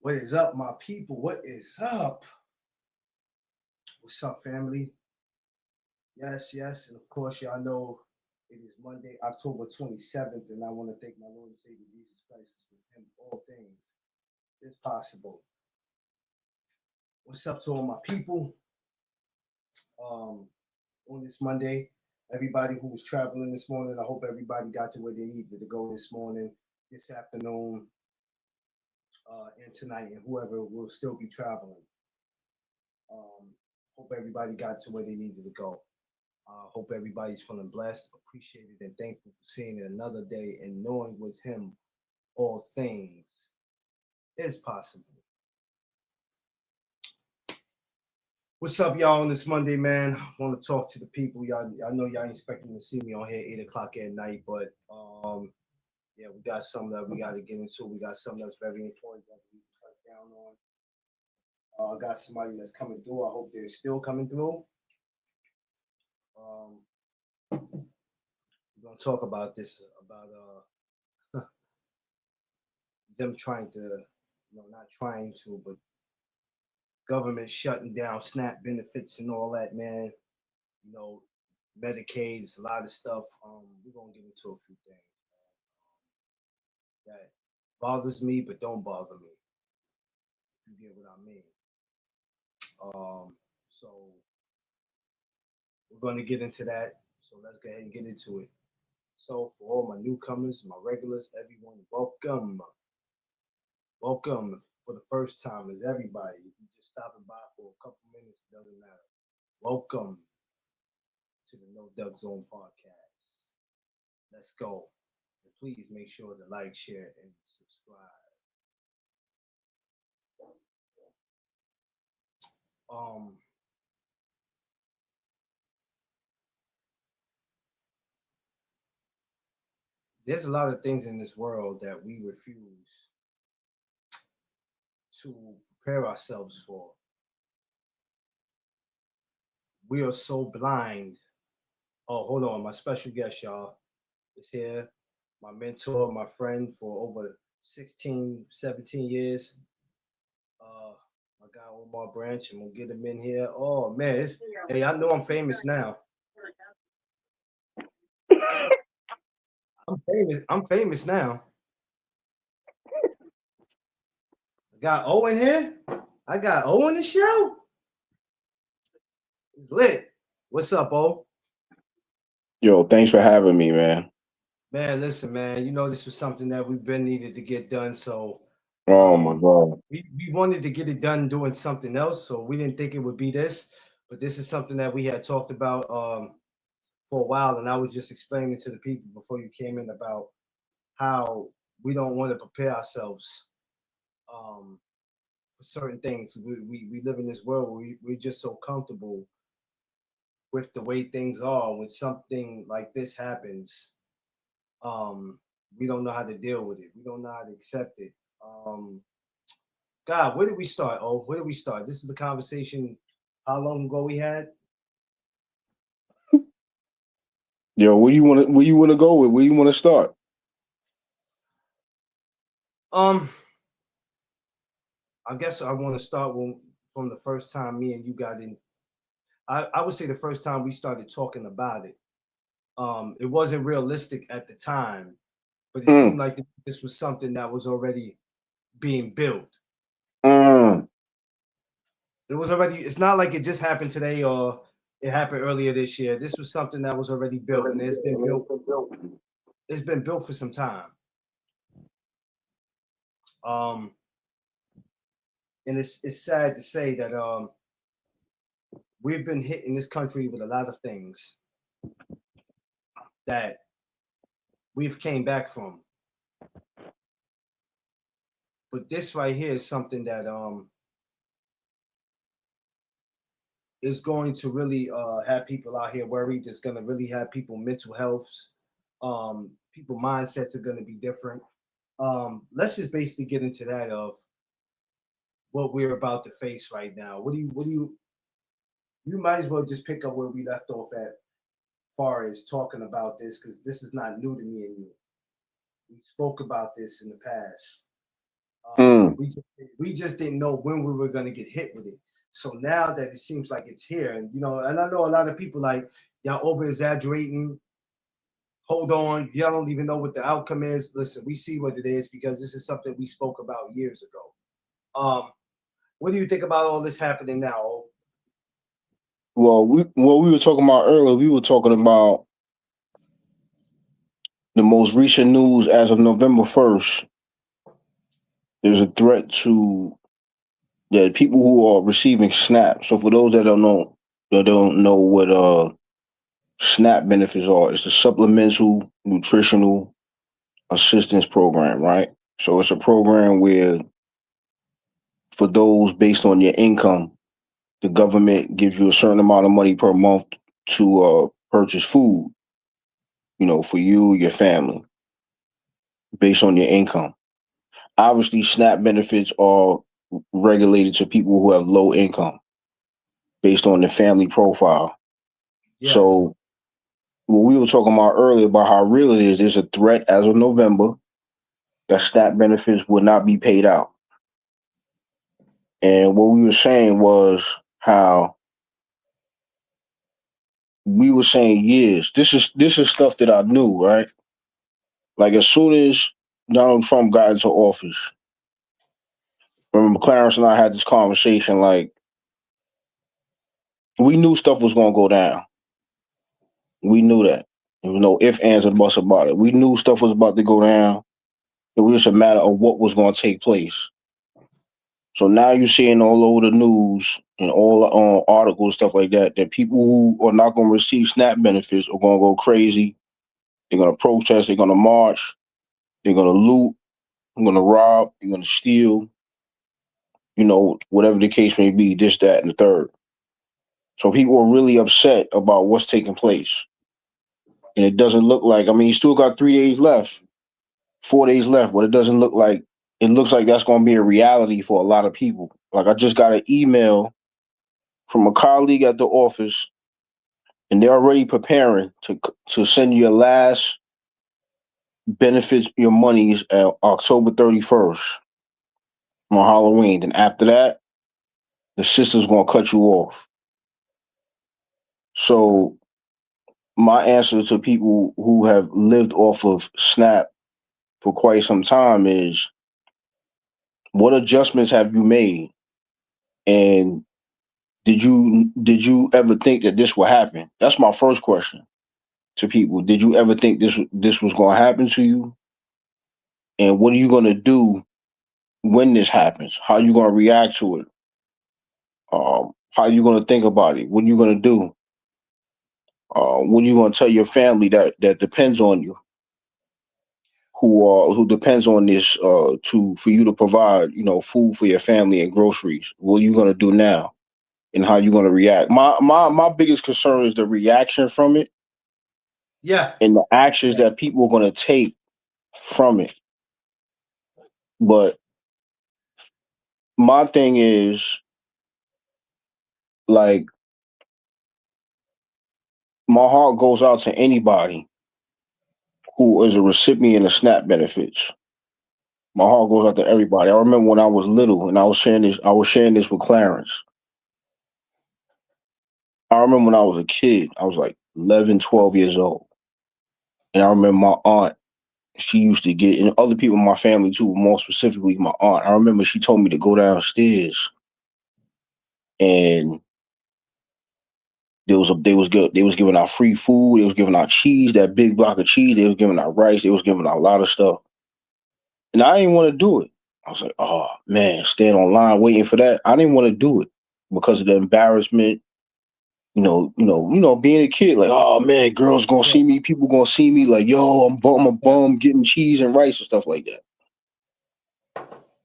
What is up, my people? What is up? What's up, family? Yes, yes, and of course, y'all know it is Monday, October 27th, and I want to thank my Lord and Savior Jesus Christ. With him, all things is possible. What's up to all my people? Um, on this Monday, everybody who was traveling this morning, I hope everybody got to where they needed to go this morning, this afternoon, and tonight, and whoever will still be traveling. Um, hope everybody got to where they needed to go. Hope everybody's feeling blessed, appreciated, and thankful for seeing it another day and knowing with Him all things is possible. What's up, y'all, on this Monday, man? I want to talk to the people. Y'all, I know y'all ain't expecting to see me on here 8 o'clock at night, but yeah, we got something that we got to get into. We got something that's very important that we need to touch down on. I got somebody that's coming through. I hope they're still coming through. Um, we're gonna talk about this about them trying to, not trying to, but government shutting down SNAP benefits and all that, man. You know, Medicaid, a lot of stuff. We're gonna get into a few things that bothers me, but don't bother me. If you get what I mean. So we're gonna get into that. So let's go ahead and get into it. So for all my newcomers, my regulars, everyone, welcome. Welcome for the first time is everybody. If you just stopping by for a couple minutes, it doesn't matter. Welcome to the No Duck Zone podcast. Let's go. And please make sure to like, share, and subscribe. Um, there's a lot of things in this world that we refuse to prepare ourselves for. We are so blind. Oh, hold on. My special guest, y'all, is here. My mentor, my friend for over 16, 17 years. Uh, my guy Omar Branch, and we'll get him in here. Oh man, hey, I know I'm famous now. I'm famous. I'm famous now. I got O in here. I got O in the show. It's lit. What's up, O? Yo, thanks for having me, man. Man, listen, man. This was something that we've been needed to get done. So Oh my um, God. we wanted to get it done doing something else. So we didn't think it would be this, but this is something that we had talked about for a while, and I was just explaining to the people before you came in about how we don't want to prepare ourselves um, for certain things. We live in this world where we're just so comfortable with the way things are. When something like this happens, um, we don't know how to deal with it. We don't know how to accept it. Um, God, where did we start? Oh, where did we start? This is a conversation how long ago we had? Yo, where you wanna go with? Where you wanna start? Um, I guess I want to start from the first time me and you got in. I would say the first time we started talking about it. It wasn't realistic at the time, but it seemed Mm, like this was something that was already being built. mm. It was already. It's not like it just happened today or it happened earlier this year. This was something that was already built, and it's been built. It's been built for some time. Um, and it's sad to say that we've been hit in this country with a lot of things that we've came back from. But this right here is something that is going to really have people out here worried. It's going to really have people mental health. People mindsets are going to be different. Let's just basically get into that of what we're about to face right now. You might as well just pick up where we left off at far as talking about this because this is not new to me and you. We spoke about this in the past. Mm. We just didn't know when we were going to get hit with it. So now that it seems like it's here, and and I know a lot of people like y'all over exaggerating. Hold on, y'all don't even know what the outcome is. Listen, we see what it is because this is something we spoke about years ago. What do you think about all this happening now? O? Well, we were talking about earlier. We were talking about the most recent news as of November 1st. There's a threat to that people who are receiving SNAP. So for those that don't know what SNAP benefits are, it's the Supplemental Nutritional Assistance Program, right? So it's a program where for those based on your income, the government gives you a certain amount of money per month to purchase food, for you, your family, based on your income. Obviously, SNAP benefits are regulated to people who have low income based on the family profile. Yeah, So, what we were talking about earlier about how real it is, there's a threat as of November that SNAP benefits will not be paid out. And what we were saying was how we were saying years. This is stuff that I knew, right? Like as soon as Donald Trump got into office, remember Clarence and I had this conversation. Like we knew stuff was gonna go down. We knew that. There was no ifs, ands, or buts about it. We knew stuff was about to go down. It was just a matter of what was going to take place. So now you're seeing all over the news and all articles, stuff like that, that people who are not going to receive SNAP benefits are going to go crazy. They're going to protest. They're going to march. They're going to loot. They're going to rob. They're going to steal. Whatever the case may be, this, that, and the third. So people are really upset about what's taking place. And it doesn't look like, I mean, you still got 3 days left, 4 days left, but it looks like that's going to be a reality for a lot of people. Like I just got an email from a colleague at the office, and they're already preparing to send your last benefits, your monies at October 31st on Halloween. Then after that, the system's going to cut you off. So my answer to people who have lived off of SNAP for quite some time is, what adjustments have you made? And did you ever think that this would happen? That's my first question to people. Did you ever think this was going to happen to you? And what are you going to do when this happens? How are you going to react to it? How are you going to think about it? What are you going to do? What are you going to tell your family that depends on you, who depends on this to for you to provide food for your family and groceries? What are you going to do now? And how you going to react? My biggest concern is the reaction from it yeah, and the actions yeah, that people are going to take from it. But my thing is, like, my heart goes out to anybody who is a recipient of SNAP benefits. My heart goes out to everybody. I remember when I was little and I was sharing this with Clarence. I remember when I was a kid, I was like 11, 12 years old. And I remember my aunt, she used to get, and other people in my family too, but more specifically my aunt. I remember she told me to go downstairs and they was giving out free food, they was giving out cheese, that big block of cheese, they was giving out rice, they was giving out a lot of stuff. And I didn't want to do it. I was like, oh man, staying online waiting for that. I didn't want to do it because of the embarrassment. Being a kid, like, oh man, girls gonna yeah. see me, people gonna see me, like, yo, I'm a Yeah. bum getting cheese and rice and stuff like that.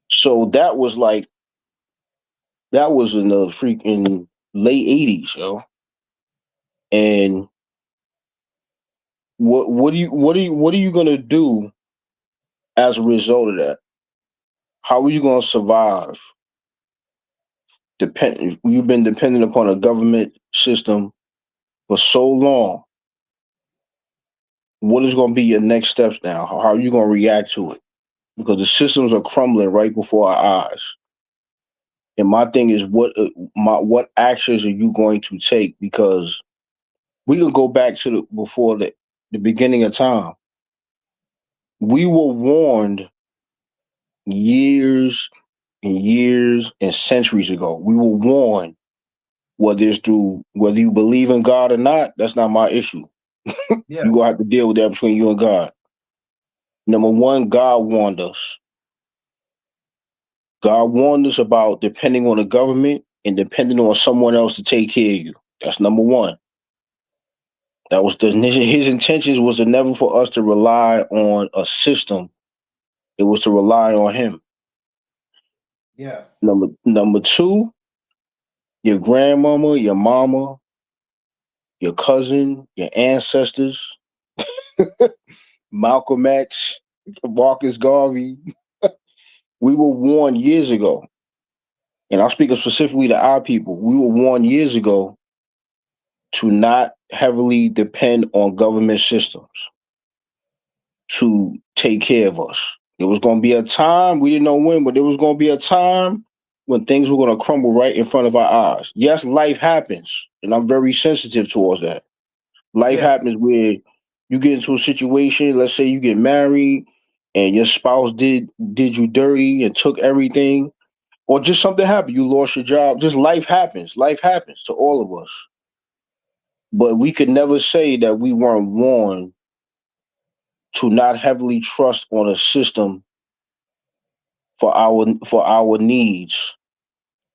So that was in the freaking late 80s, yo. And what are you gonna do as a result of that? How are you gonna survive? You've been dependent upon a government system for so long. What is going to be your next steps now? How are you going to react to it? because the systems are crumbling right before our eyes. And my thing is, what actions are you going to take? Because we can go back to the beginning of time. We were warned years and years and centuries ago. We were warned, whether you believe in God or not, that's not my issue. Yeah, You're gonna have to deal with that between you and God. Number one, God warned us. God warned us about depending on the government and depending on someone else to take care of you. That's number one. That was his intentions was to never for us to rely on a system. It was to rely on him. yeah, Number two, your grandmama, your mama, your cousin, your ancestors, Malcolm X, Marcus Garvey. We were warned years ago, and I'm speaking specifically to our people. We were warned years ago to not heavily depend on government systems to take care of us. There was going to be a time, we didn't know when, but there was going to be a time when things were going to crumble right in front of our eyes. Yes, life happens, and I'm very sensitive towards that. Life yeah, happens where you get into a situation, let's say you get married and your spouse did you dirty and took everything, or just something happened, you lost your job. Just life happens. Life happens to all of us. But we could never say that we weren't warned to not heavily trust on a system for our needs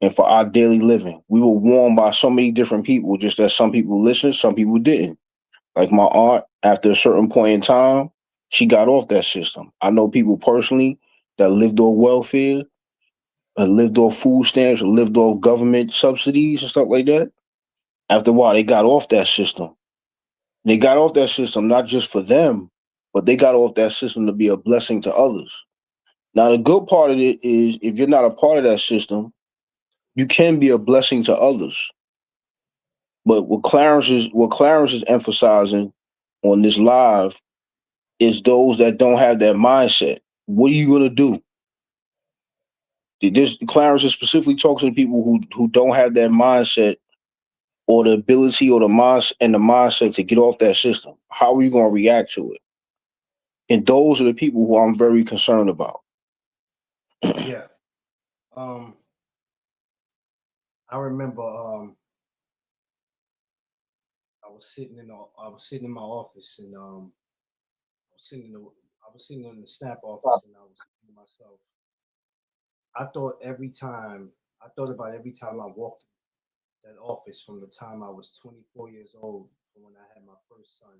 and for our daily living. We were warned by so many different people, just that some people listened, some people didn't. Like my aunt, after a certain point in time, she got off that system. I know people personally that lived off welfare, lived off food stamps, lived off government subsidies and stuff like that. After a while, they got off that system. They got off that system not just for them, but they got off that system to be a blessing to others. Now, the good part of it is if you're not a part of that system, you can be a blessing to others. But what Clarence is emphasizing on this live is those that don't have that mindset. What are you gonna do? This Clarence is specifically talking to people who don't have that mindset or the ability or the mindset to get off that system. How are you gonna react to it? And those are the people who I'm very concerned about. yeah. Um, I remember I was sitting in my office and I was sitting in the I was sitting in the snap office and I was thinking to myself, I thought about every time I walked that office from the time I was 24 years old from when I had my first son.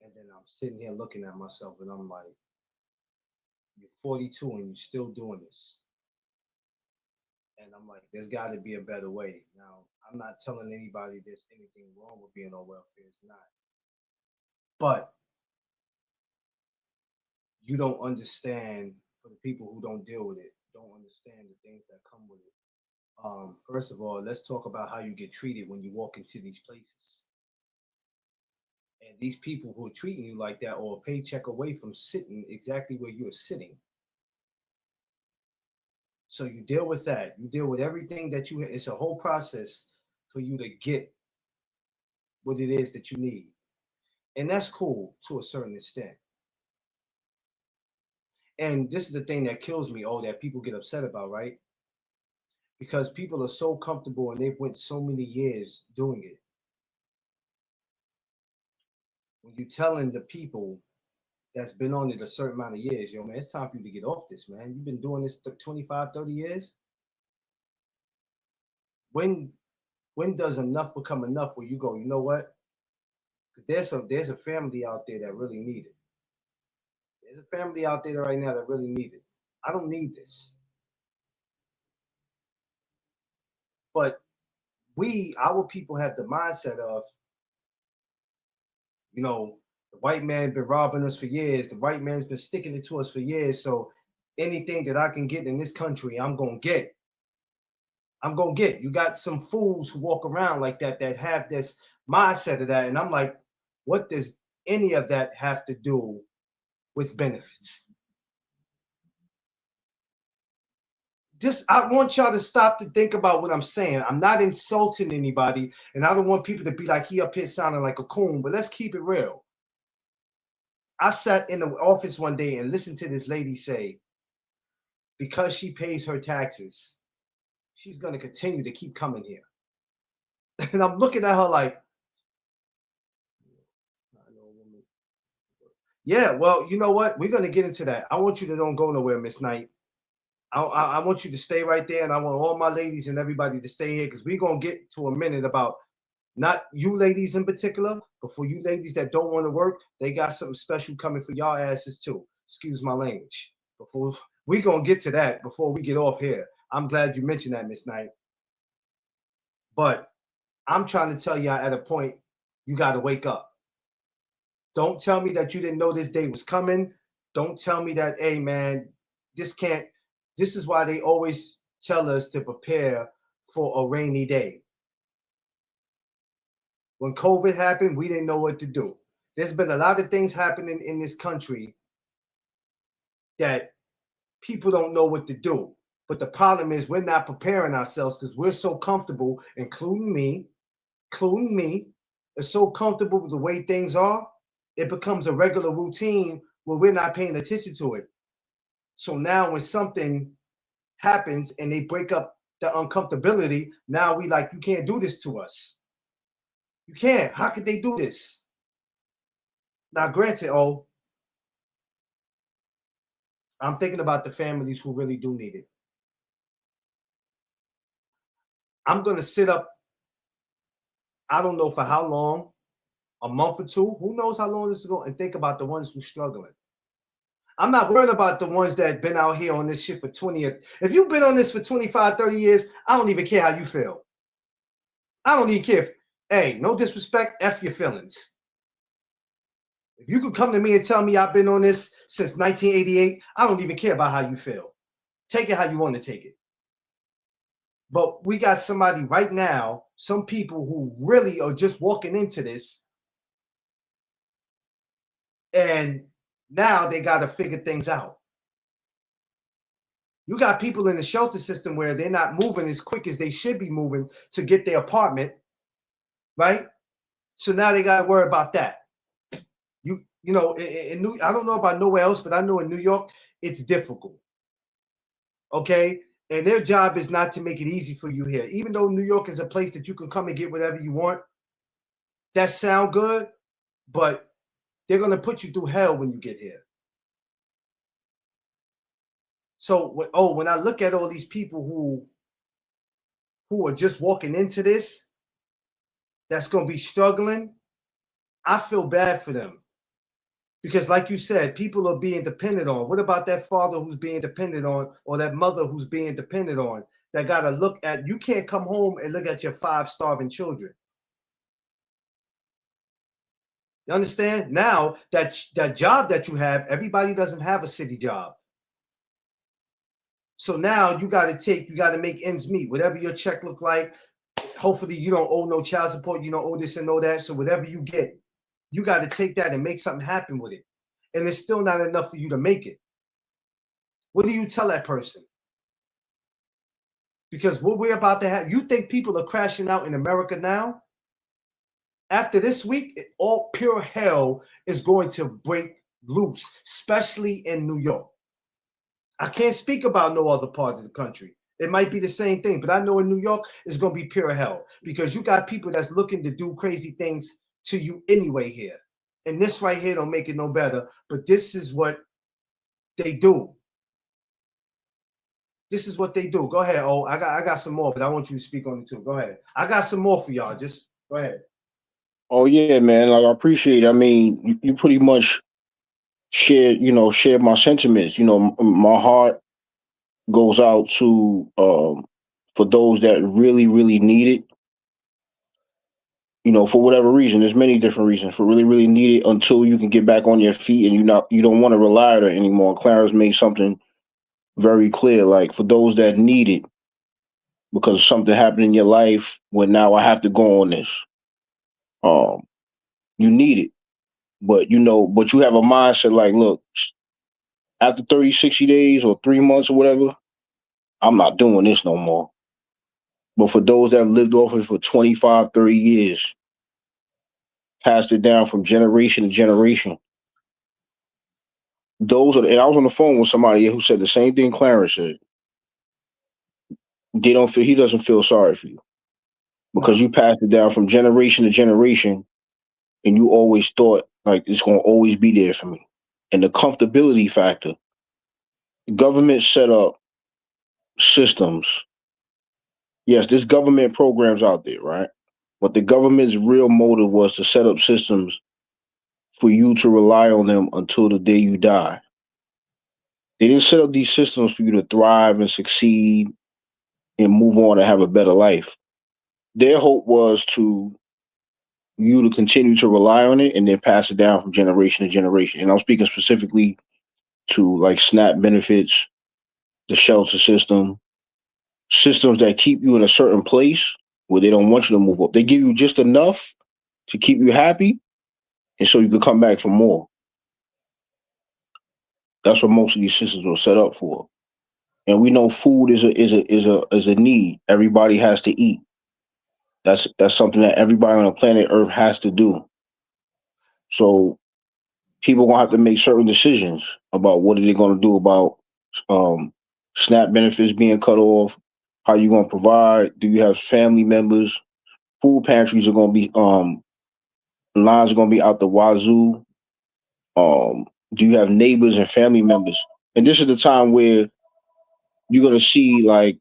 And then I'm sitting here looking at myself and I'm like, you're 42 and you're still doing this. And I'm like, there's got to be a better way. Now, I'm not telling anybody there's anything wrong with being on welfare. It's not. But you don't understand, for the people who don't deal with it, don't understand the things that come with it. First of all, let's talk about how you get treated when you walk into these places. And these people who are treating you like that or a paycheck away from sitting exactly where you're sitting. So you deal with that. You deal with everything that you, it's a whole process for you to get what it is that you need. And that's cool to a certain extent. And this is the thing that kills me, oh, that people get upset about, right? Because people are so comfortable and they've went so many years doing it. When you're telling the people that's been on it a certain amount of years, yo, man, it's time for you to get off this, man. You've been doing this 25, 30 years. When when does enough become enough where you go, you know what? Because there's a family out there that really need it. There's a family out there right now that really need it. I don't need this. But our people have the mindset of, you know, the white man been robbing us for years. The white man's been sticking it to us for years. So anything that I can get in this country, I'm gonna get. I'm gonna get. You got some fools who walk around like that that have this mindset of that, and I'm like, what does any of that have to do with benefits? just I want y'all to stop to think about what I'm saying. I'm not insulting anybody, and I don't want people to be like he up here sounding like a coon. But let's keep it real. I sat in the office one day and listened to this lady say, because she pays her taxes, she's gonna continue to keep coming here. And I'm looking at her like, yeah, well, you know what? We're gonna get into that. I want you to don't go nowhere, Miss Knight. I want you to stay right there, and I want all my ladies and everybody to stay here because we're gonna get to a minute about not you ladies in particular, but for you ladies that don't want to work, they got something special coming for y'all asses too. Excuse my language. Before we gonna get to that, before we get off here, I'm glad you mentioned that, Miss Knight. But I'm trying to tell y'all at a point, you got to wake up. Don't tell me that you didn't know this day was coming. Don't tell me that, hey man, this can't. This is why they always tell us to prepare for a rainy day. When COVID happened, we didn't know what to do. There's been a lot of things happening in this country that people don't know what to do. But the problem is we're not preparing ourselves because we're so comfortable, including me, is so comfortable with the way things are, it becomes a regular routine where we're not paying attention to it. So now when something happens and they break up the uncomfortability, now we like, you can't do this to us. You can't. How could they do this? Now, granted, I'm thinking about the families who really do need it. I'm going to sit up, I don't know for how long, a month or two, who knows how long this is going, and think about the ones who are struggling. I'm not worried about the ones that been out here on this shit for 20 years. If you've been on this for 25, 30 years, I don't even care how you feel. I don't even care. Hey, no disrespect, F your feelings. If you could come to me and tell me I've been on this since 1988, I don't even care about how you feel. Take it how you want to take it. But we got somebody right now, some people who really are just walking into this, and now they got to figure things out. You got people in the shelter system where they're not moving as quick as they should be moving to get their apartment, right? So now they got to worry about that. You know, I don't know about nowhere else, but I know in New York it's difficult. Okay, and their job is not to make it easy for you here. Even though New York is a place that you can come and get whatever you want, that sound good, but they're gonna put you through hell when you get here. So, when I look at all these people who are just walking into this, that's gonna be struggling, I feel bad for them. Because, like you said, people are being dependent on. What about that father who's being dependent on, or that mother who's being dependent on? That got to look at, you can't come home and look at your 5 starving children. You understand? Now, that job that you have, everybody doesn't have a city job. So now you got to make ends meet. Whatever your check look like, hopefully you don't owe no child support, you don't owe this and know that. So whatever you get, you got to take that and make something happen with it. And it's still not enough for you to make it. What do you tell that person? Because what we're about to have, you think people are crashing out in America now? After this week, all pure hell is going to break loose, especially in New York. I can't speak about no other part of the country. It might be the same thing, but I know in New York it's going to be pure hell because you got people that's looking to do crazy things to you anyway here. And this right here don't make it no better, but this is what they do. This is what they do. Go ahead. Oh, I got some more, but I want you to speak on it too. Go ahead. I got some more for y'all. Just go ahead. Oh yeah, man. Like I appreciate it. I mean, you pretty much share my sentiments. My heart goes out to for those that really, really need it. For whatever reason. There's many different reasons for really, really need it until you can get back on your feet and you don't want to rely on it anymore. Clarence made something very clear. Like for those that need it because something happened in your life where now I have to go on this. Um, you need it. But you have a mindset like, look, after 30, 60 days or 3 months or whatever, I'm not doing this no more. But for those that have lived off it for 25, 30 years, passed it down from generation to generation, and I was on the phone with somebody who said the same thing Clarence said. He doesn't feel sorry for you because No. you passed it down from generation to generation, and you always thought like it's gonna always be there for me. And the comfortability factor, the government set up systems. Yes, there's government programs out there, right? But the government's real motive was to set up systems for you to rely on them until the day you die. They didn't set up these systems for you to thrive and succeed and move on and have a better life. Their hope was to you to continue to rely on it and then pass it down from generation to generation. And I'm speaking specifically to like SNAP benefits, the shelter system, systems that keep you in a certain place where they don't want you to move up. They give you just enough to keep you happy and so you can come back for more. That's what most of these systems were set up for. And we know food is a need. Everybody has to eat. That's something that everybody on the planet Earth has to do. So people gonna have to make certain decisions about what are they gonna do about um, SNAP benefits being cut off. How you gonna provide? Do you have family members? Food pantries are gonna be lines are gonna be out the wazoo. Do you have neighbors and family members? And this is the time where you're gonna see like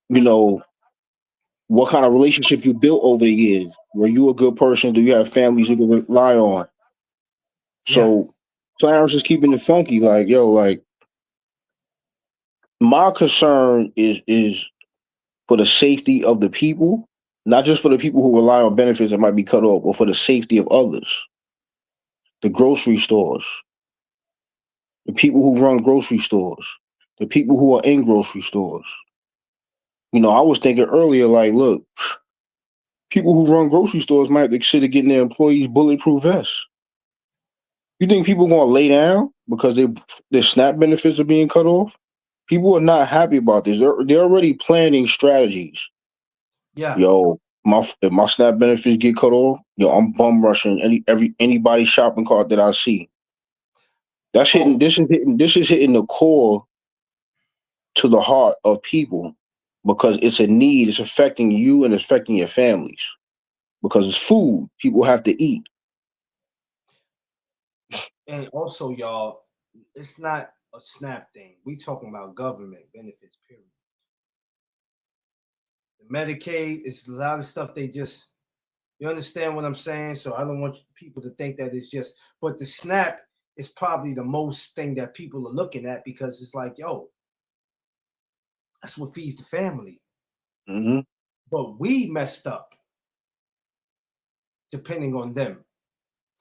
you know what kind of relationship you built over the years. Were you a good person? Do you have families you can rely on? Yeah. So Clarence is keeping it funky. Like yo, like my concern is for the safety of the people, not just for the people who rely on benefits that might be cut off, but for the safety of others. The grocery stores, the people who run grocery stores, the people who are in grocery stores. I was thinking earlier, like, look, people who run grocery stores might consider getting their employees bulletproof vests. You think people gonna lay down because their SNAP benefits are being cut off? People are not happy about this. They're already planning strategies. Yeah. Yo, if my SNAP benefits get cut off, yo, I'm bum rushing anybody shopping cart that I see. That's hitting. Oh, This is hitting. This is hitting the core to the heart of people because it's a need. It's affecting you and it's affecting your families because it's food. People have to eat. and also, y'all, it's not a snap thing. We talking about government benefits, period. The Medicaid, it's a lot of stuff they just, you understand what I'm saying? So I don't want people to think that it's just, but the snap is probably the most thing that people are looking at because it's like, yo, that's what feeds the family. Hmm. But we messed up depending on them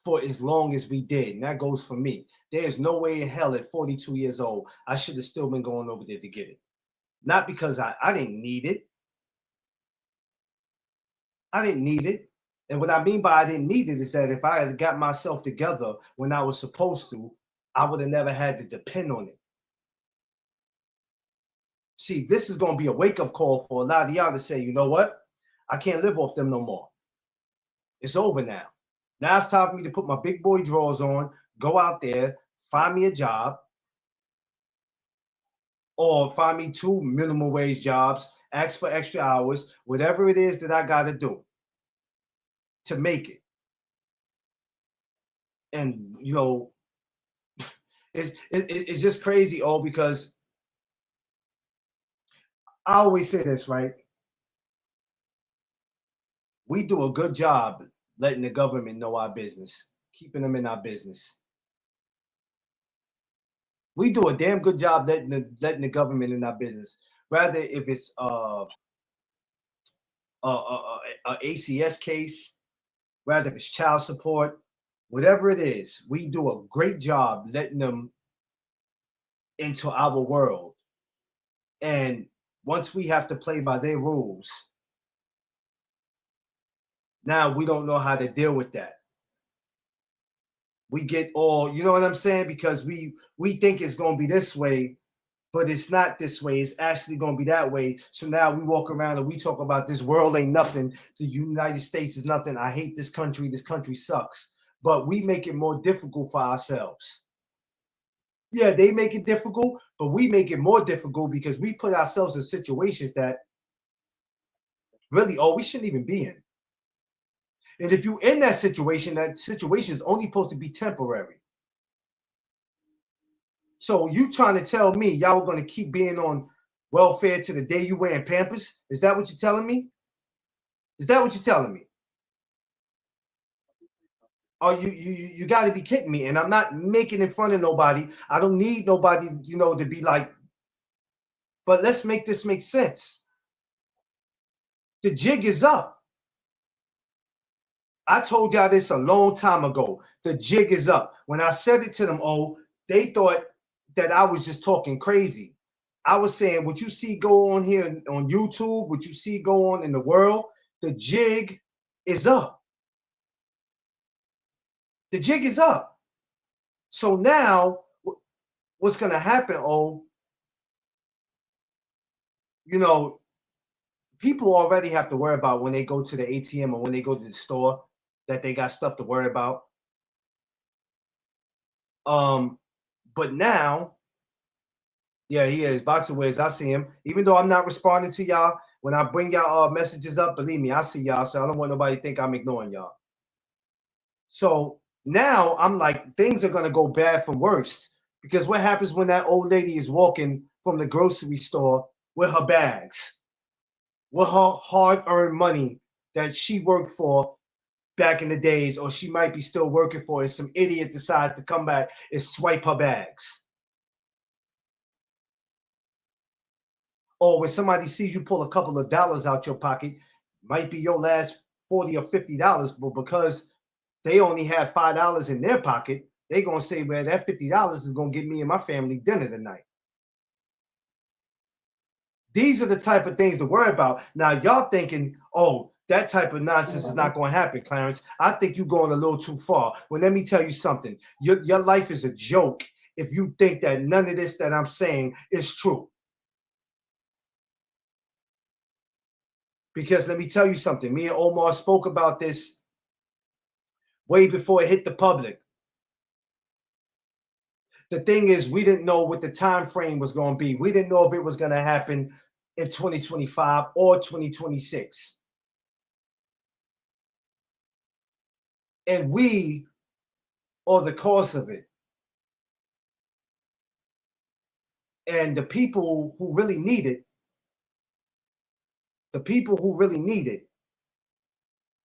for as long as we did. And that goes for me. There's no way in hell at 42 years old, I should have still been going over there to get it. Not because I didn't need it. I didn't need it. And what I mean by I didn't need it is that if I had got myself together when I was supposed to, I would have never had to depend on it. See, this is going to be a wake up call for a lot of y'all to say, you know what? I can't live off them no more. It's over now. Now it's time for me to put my big boy drawers on, go out there, find me a job, or find me two minimum wage jobs, ask for extra hours, whatever it is that I got to do to make it. And, it's just crazy, oh, because I always say this, right? We do a good job letting the government know our business, keeping them in our business. We do a damn good job letting the government in our business. Rather if it's a ACS case, rather if it's child support, whatever it is, we do a great job letting them into our world. And once we have to play by their rules, now we don't know how to deal with that. We get all, you know what I'm saying? Because we think it's gonna be this way, but it's not this way. It's actually going to be that way. So now we walk around and we talk about this world ain't nothing. The United States is nothing. I hate this country. This country sucks. But we make it more difficult for ourselves. Yeah, they make it difficult, but we make it more difficult because we put ourselves in situations that really, oh, we shouldn't even be in. And if you're in that situation is only supposed to be temporary. So you trying to tell me y'all are going to keep being on welfare to the day you wearing Pampers? Is that what you're telling me? Is that what you're telling me? Oh, you got to be kidding me! And I'm not making it fun of nobody. I don't need nobody, to be like. But let's make this make sense. The jig is up. I told y'all this a long time ago. The jig is up. When I said it to them, they thought that I was just talking crazy. I was saying what you see go on here on YouTube, what you see go on in the world, the jig is up. The jig is up. So now what's going to happen, people already have to worry about when they go to the ATM or when they go to the store that they got stuff to worry about. But now, yeah, he is. Boxer Wiz, I see him. Even though I'm not responding to y'all, when I bring y'all messages up, believe me, I see y'all. So I don't want nobody to think I'm ignoring y'all. So now I'm like, things are gonna go bad from worst. Because what happens when that old lady is walking from the grocery store with her bags, with her hard-earned money that she worked for back in the days, or she might be still working for, and some idiot decides to come back and swipe her bags? Or when somebody sees you pull a couple of dollars out your pocket, might be your last $40 or $50, but because they only have $5 in their pocket, they gonna say, well, that $50 is gonna get me and my family dinner tonight. These are the type of things to worry about. Now, y'all thinking, oh, that type of nonsense is not going to happen, Clarence. I think you're going a little too far. Well, let me tell you something. Your life is a joke if you think that none of this that I'm saying is true. Because let me tell you something. Me and Omar spoke about this way before it hit the public. The thing is, we didn't know what the time frame was going to be. We didn't know if it was going to happen in 2025 or 2026. And we are the cause of it. And the people who really need it,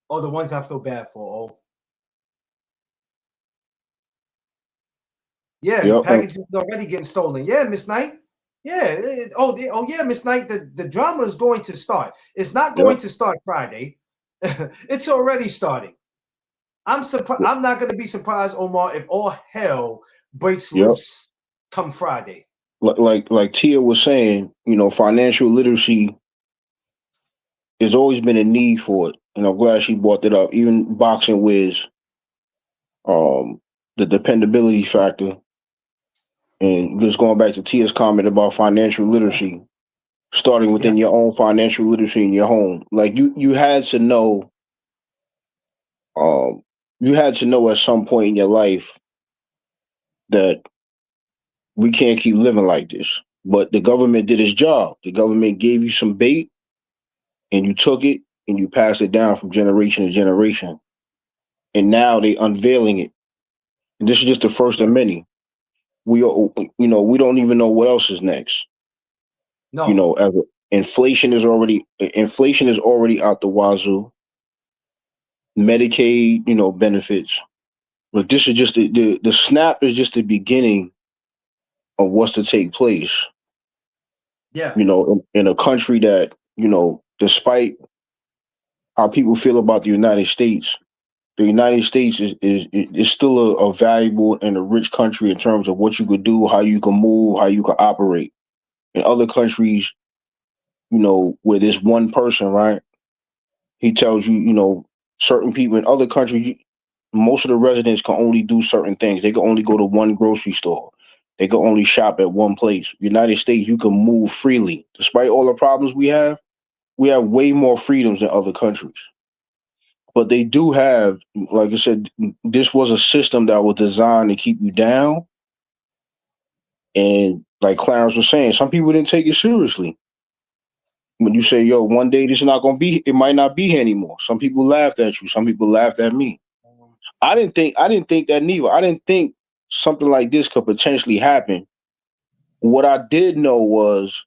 are the ones I feel bad for. Oh, yeah, Yep. packages are already getting stolen. Yeah, Miss Knight. Yeah. Oh, yeah, Miss Knight. The drama is going to start. It's not going Yep. to start Friday. It's already starting. I'm surprised. I'm not going to be surprised, Omar, if all hell breaks Yep. loose come Friday. Like Tia was saying, financial literacy there's always been a need for it, and I'm glad she brought that up. Even boxing with um the dependability factor, and just going back to Tia's comment about financial literacy, starting Yeah. within your own financial literacy in your home. Like you had to know, um, you had to know at some point in your life that we can't keep living like this. But the government did its job. The government gave you some bait, and you took it, and you passed it down from generation to generation. And now they unveiling it. And this is just the first of many. We don't even know what else is next. No. As inflation is already out the wazoo. Medicaid, benefits. But this is just the snap is just the beginning of what's to take place. Yeah. In a country that, despite how people feel about the United States is still a valuable and a rich country in terms of what you could do, how you can move, how you can operate. In other countries, where there's one person, right? He tells you, certain people in other countries, most of the residents can only do certain things. They can only go to one grocery store. They can only shop at one place. United States, you can move freely. Despite all the problems we have way more freedoms than other countries. But they do have, like I said, this was a system that was designed to keep you down. And like Clarence was saying, some people didn't take it seriously. When you say, yo, one day this is not gonna be, it might not be here anymore. Some people laughed at you, some people laughed at me. Um, I didn't think that neither. I didn't think something like this could potentially happen. What I did know was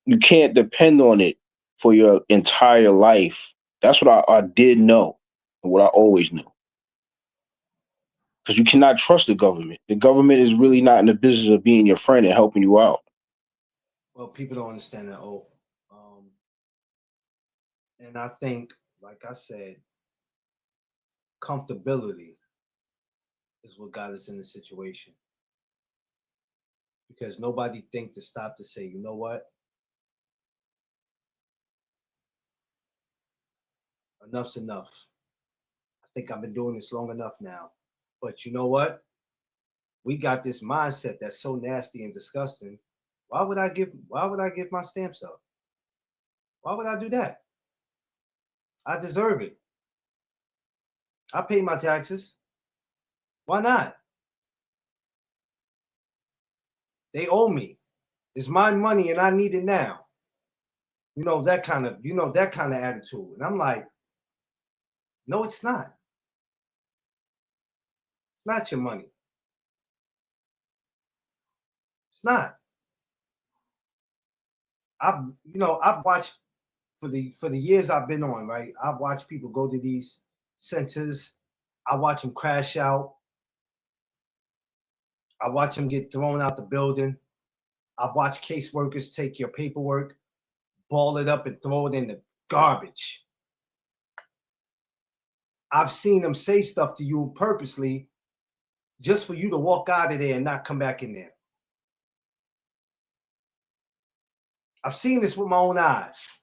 you can't depend on it for your entire life. That's what I did know, and what I always knew. Because you cannot trust the government. The government is really not in the business of being your friend and helping you out. well, people don't understand that. Oh, um, and I think, like I said, comfortability is what got us in the situation because nobody think to stop to say, you know what, enough's enough. I think I've been doing this long enough now. But you know what? We got this mindset that's so nasty and disgusting. Why would I give my stamps up? Why would I do that? I deserve it. I pay my taxes. Why not? They owe me. It's my money and I need it now. That kind of attitude. And I'm like, no, it's not. It's not your money. It's not. I've watched for the years I've been on, right? I've watched people go to these centers. I watch them crash out. I watch them get thrown out the building. I watch caseworkers take your paperwork, ball it up, and throw it in the garbage. I've seen them say stuff to you purposely just for you to walk out of there and not come back in there. I've seen this with my own eyes.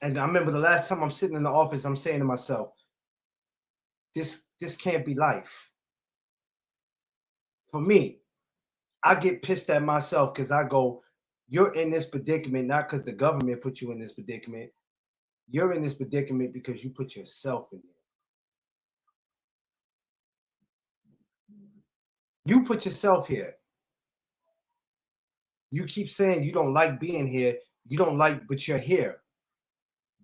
And I remember the last time I'm sitting in the office, I'm saying to myself, this can't be life. For me, I get pissed at myself because I go, you're in this predicament not because the government put you in this predicament. You're in this predicament because you put yourself in there. You put yourself here. You keep saying you don't like being here. You don't like, but you're here.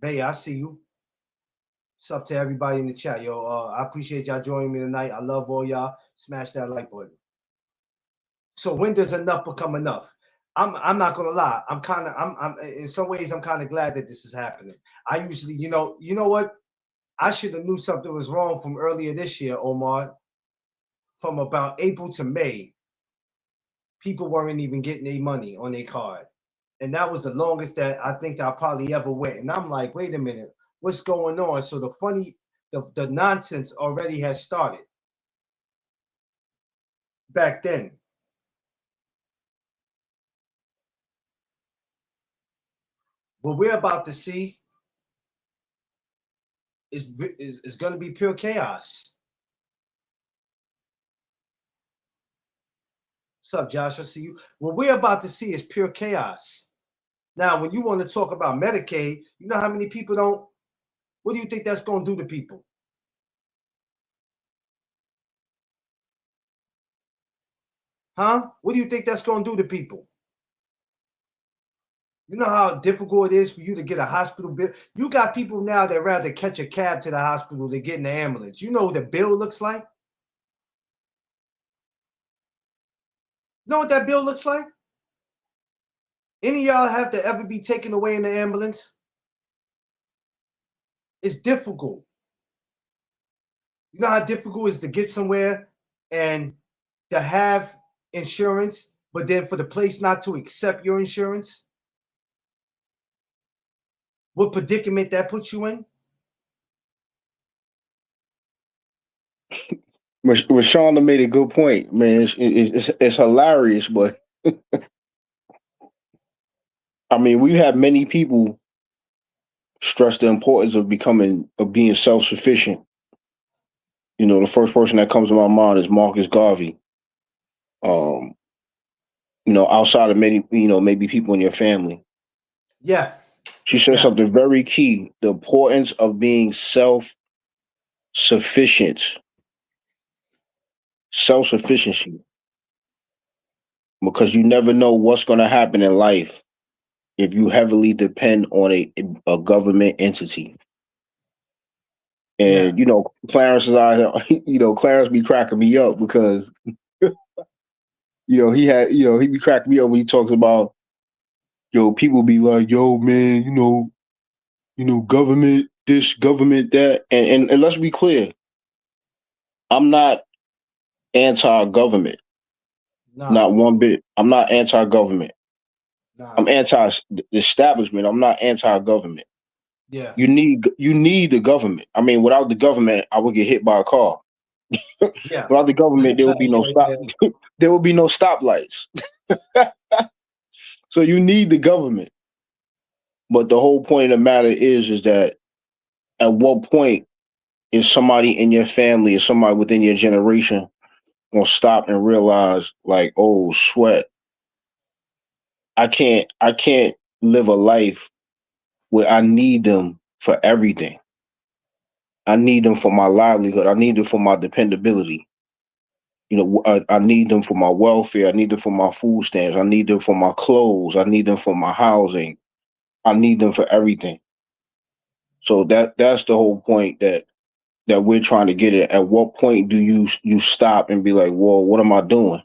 Bay, I see you. What's up to everybody in the chat, yo? I appreciate y'all joining me tonight. I love all y'all. Smash that like button. So when does enough become enough? I'm not gonna lie. I'm in some ways I'm kind of glad that this is happening. I usually, you know what? I should have knew something was wrong from earlier this year, Omar. From about April to May, people weren't even getting their money on their card. And that was the longest that I think I probably ever went. And I'm like, wait a minute, what's going on? So the nonsense already has started back then. What we're about to see is going to be pure chaos. What's up, Josh? I see you. What we're about to see is pure chaos. Now, when you want to talk about Medicaid, you know how many people don't. What do you think that's going to do to people? Huh? What do you think that's going to do to people? You know how difficult it is for you to get a hospital bill? You got people now that rather catch a cab to the hospital than get in the ambulance. You know what the bill looks like? You know what that bill looks like? Any of y'all have to ever be taken away in the ambulance? It's difficult. You know how difficult it is to get somewhere and to have insurance, but then for the place not to accept your insurance? What predicament that puts you in? Rashonda made a good point, man. It's hilarious, but I mean, we have many people stress the importance of being self sufficient. The first person that comes to my mind is Marcus Garvey. Um, outside of many, maybe people in your family. Yeah, She said yeah, something very key: the importance of being self-sufficient, self-sufficiency, because you never know what's going to happen in life if you heavily depend on a government entity. yeah. And Clarence and I, Clarence be cracking me up because he be cracking me up when he talks about people be like, yo man, government this, government that, and let's be clear, I'm not anti-government, Nah, not one bit. I'm not anti-government. nah. I'm anti-establishment. I'm not anti-government. Yeah, You need the government. I mean, without the government, I would get hit by a car. yeah, Without the government, there would be no yeah, stop. yeah. There would be no stoplights. So you need the government. But the whole point of the matter is that at what point is somebody in your family or somebody within your generation gonna stop and realize, like, oh sweat, I can't live a life where I need them for everything. I need them for my livelihood. I need them for my dependability. I need them for my welfare. I need them for my food stamps. I need them for my clothes. I need them for my housing. I need them for everything. So that's the whole point that we're trying to get at. At what point do you stop and be like, well, what am I doing?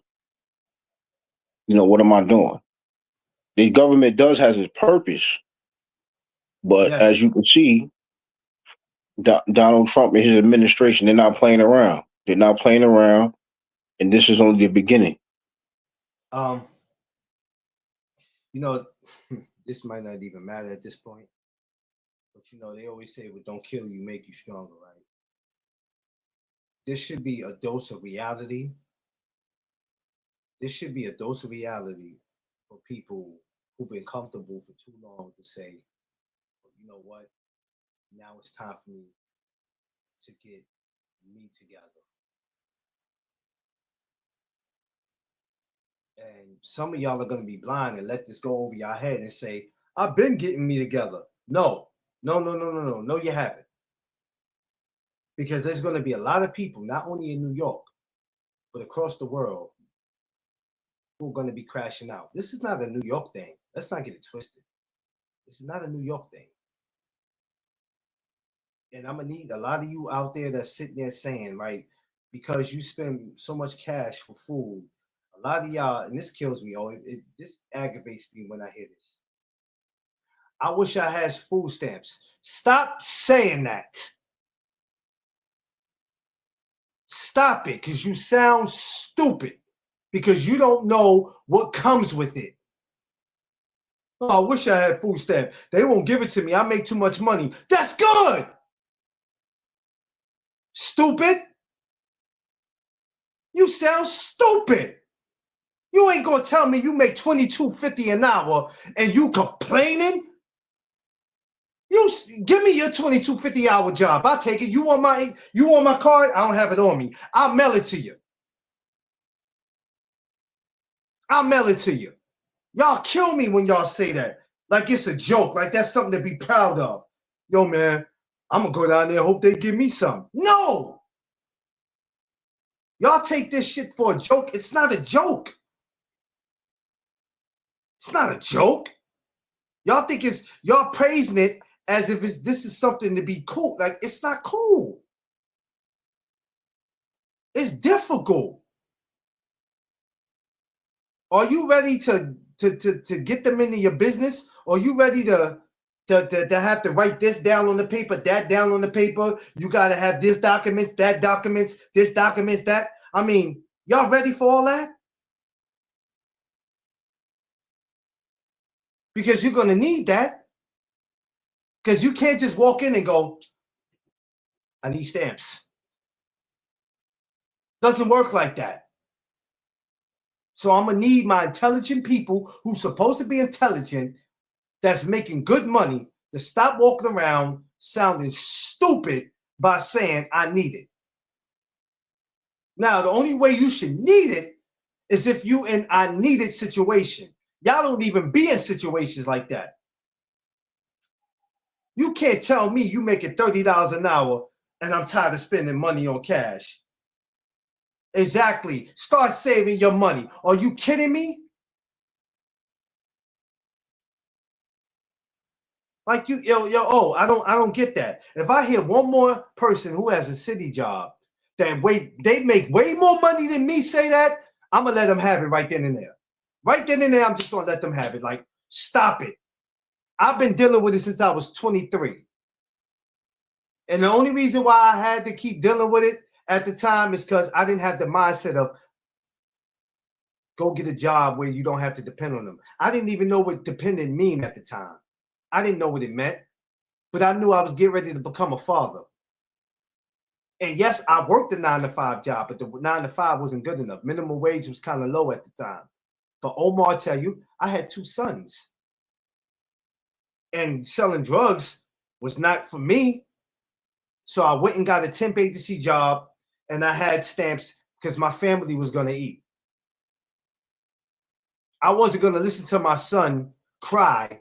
What am I doing? The government does has its purpose, but as Yes. you can see, Donald Trump and his administration, they're not playing around. They're not playing around, and this is only the beginning. Um, you know, this might not even matter at this point, but they always say what don't kill you make you stronger, right? This should be a dose of reality. This should be a dose of reality for people who've been comfortable for too long to say, well, you know what? Now it's time for me to get me together. And some of y'all are gonna be blind and let this go over your head and say, I've been getting me together. No, no, no, no, no, no, no, you haven't. Because there's gonna be a lot of people, not only in New York, but across the world, who are gonna be crashing out. This is not a New York thing. Let's not get it twisted. This is not a New York thing. And I'm gonna need a lot of you out there that's sitting there saying, right, because you spend so much cash for food, a lot of y'all, and this kills me, this aggravates me when I hear this. I wish I had food stamps. Stop saying that. Stop it, because you sound stupid. Because you don't know what comes with it. Oh, I wish I had food stamps. They won't give it to me. I make too much money. That's good. Stupid. You sound stupid. You ain't gonna tell me you make $22.50 an hour and you complaining. You give me your $22.50 hour job. I'll take it. You want my card? I don't have it on me. I'll mail it to you. I'll mail it to you. Y'all kill me when y'all say that. Like it's a joke. Like that's something to be proud of. Yo, man, I'm gonna go down there and hope they give me some. No! Y'all take this shit for a joke. It's not a joke. It's not a joke. Y'all think y'all praising it as if this is something to be cool. Like it's not cool. It's difficult. Are you ready to get them into your business? Are you ready to have to write this down on the paper, that down on the paper? You got to have this documents, that documents, this documents, that. I mean, y'all ready for all that? Because you're gonna need that. Because you can't just walk in and go, I need stamps. Doesn't work like that. So I'm gonna need my intelligent people who's supposed to be intelligent, that's making good money, to stop walking around sounding stupid by saying I need it. Now, the only way you should need it is if you in a needed situation. Y'all don't even be in situations like that. You can't tell me you making $30 an hour and I'm tired of spending money on cash. Exactly. Start saving your money. Are you kidding me? Like oh, I don't get that. If I hear one more person who has a city job that they make way more money than me say that, I'm gonna let them have it right then and there. Right then and there, I'm just gonna let them have it. Like, stop it. I've been dealing with it since I was 23. And the only reason why I had to keep dealing with it at the time is because I didn't have the mindset of go get a job where you don't have to depend on them. I didn't even know what dependent mean at the time. I didn't know what it meant, but I knew I was getting ready to become a father. And yes, I worked a 9-to-5 job, but the 9-to-5 wasn't good enough. Minimum wage was kind of low at the time. But Omar tell you, I had 2 sons. And selling drugs was not for me. So I went and got a temp agency job, and I had stamps because my family was going to eat. I wasn't going to listen to my son cry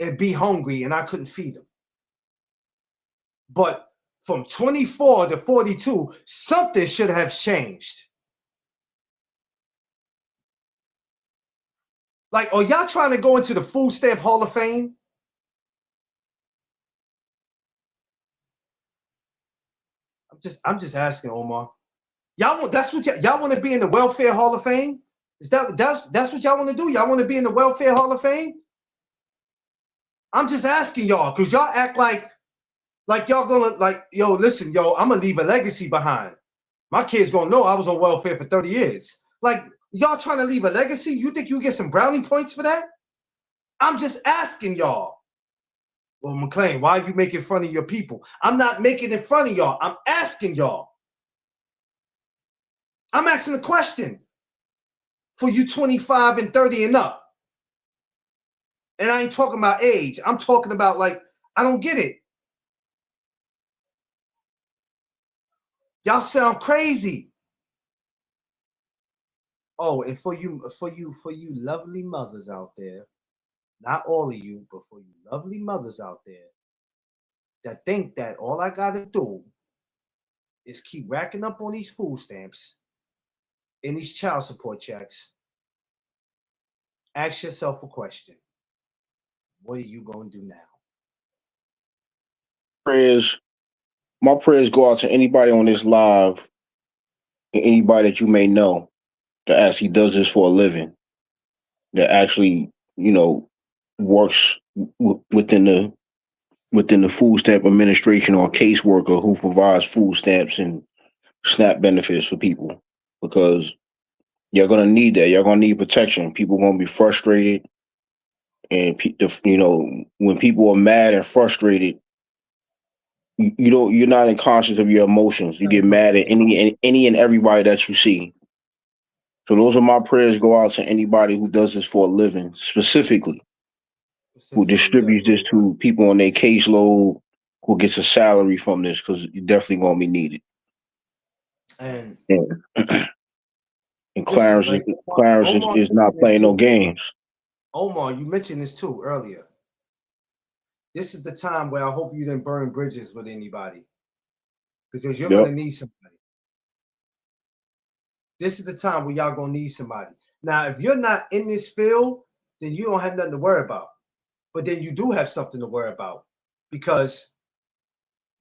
and be hungry, and I couldn't feed him. But from 24 to 42, something should have changed. Like, are y'all trying to go into the Food Stamp Hall of Fame? I'm just asking, Omar. That's what y'all want to be in the Welfare Hall of Fame? Is that's what y'all want to do? Y'all want to be in the Welfare Hall of Fame? I'm just asking y'all, because y'all act like y'all gonna yo, listen, yo, I'm gonna leave a legacy behind. My kids gonna know I was on welfare for 30 years. Like, y'all trying to leave a legacy? You think you get some brownie points for that? I'm just asking y'all. Well, McLean, why are you making fun of your people? I'm not making it fun of y'all. I'm asking y'all. I'm asking a question for you 25 and 30 and up. And I ain't talking about age. I'm talking about, like, I don't get it. Y'all sound crazy. Oh, and for you lovely mothers out there, not all of you, but for you lovely mothers out there that think that all I gotta do is keep racking up on these food stamps and these child support checks, ask yourself a question. What are you gonna do now? Prayers, my prayers go out to anybody on this live and anybody that you may know that actually does this for a living, that actually, you know, works within the food stamp administration, or a caseworker who provides food stamps and SNAP benefits for people, because you're gonna need that. You're gonna need protection. People are gonna be frustrated, and you know, when people are mad and frustrated, you don't. You're not in conscious of your emotions. You get mad at any and everybody that you see. So those are my prayers go out to anybody who does this for a living, specifically, who Specifically, yeah. distributes this to people on their caseload, who gets a salary from this, because you're definitely gonna be needed. And Yeah. And this is Clarence is like Omar is not mentioned this playing no too. games. Omar, you mentioned this too earlier. This is the time where I hope you didn't burn bridges with anybody, because you're Yep. gonna need somebody. This is the time where y'all gonna need somebody. Now, if you're not in this field, then you don't have nothing to worry about. But then you do have something to worry about, because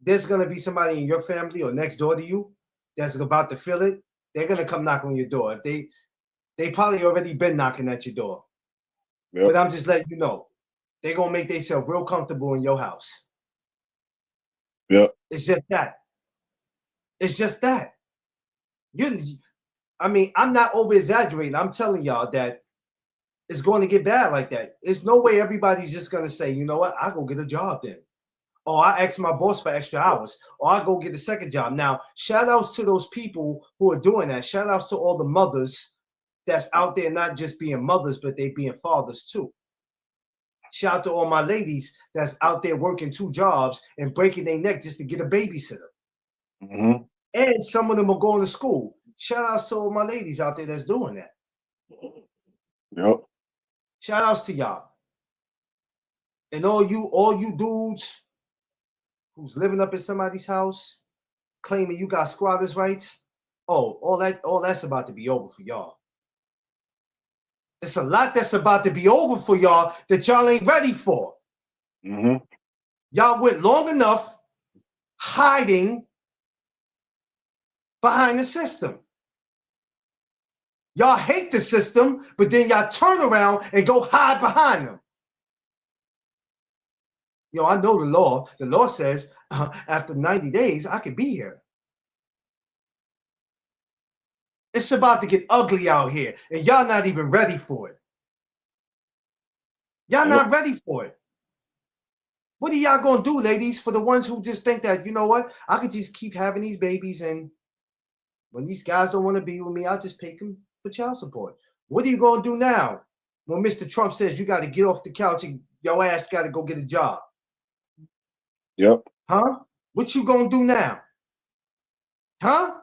there's gonna be somebody in your family or next door to you that's about to feel it. They're gonna come knock on your door. If they probably already been knocking at your door. Yep. But I'm just letting you know, they're gonna make themselves real comfortable in your house. Yep. It's just that. It's just that. You I mean, I'm not over exaggerating. I'm telling y'all that it's going to get bad like that. There's no way everybody's just gonna say, you know what, I go get a job then. Or I ask my boss for extra hours, or I go get a second job. Now, shout outs to those people who are doing that. Shout outs to all the mothers that's out there, not just being mothers, but they being fathers too. Shout out to all my ladies that's out there working 2 jobs and breaking their neck just to get a babysitter. Mm-hmm. And some of them are going to school. Shout outs to all my ladies out there that's doing that. Yep. Shout outs to y'all. And all you dudes who's living up in somebody's house, claiming you got squatters' rights. Oh, all that's about to be over for y'all. It's a lot that's about to be over for y'all that y'all ain't ready for. Mm-hmm. Y'all went long enough hiding behind the system. Y'all hate the system, but then y'all turn around and go hide behind them. Yo, I know the law. The law says after 90 days, I could be here. It's about to get ugly out here, and y'all not even ready for it. Y'all Yep. not ready for it. What are y'all gonna do, ladies, for the ones who just think that, you know what, I could just keep having these babies, and when these guys don't want to be with me, I'll just pay them for child support. What are you gonna do now when Mr. Trump says you got to get off the couch and your ass got to go get a job? Yep. Huh? What you gonna do now? Huh?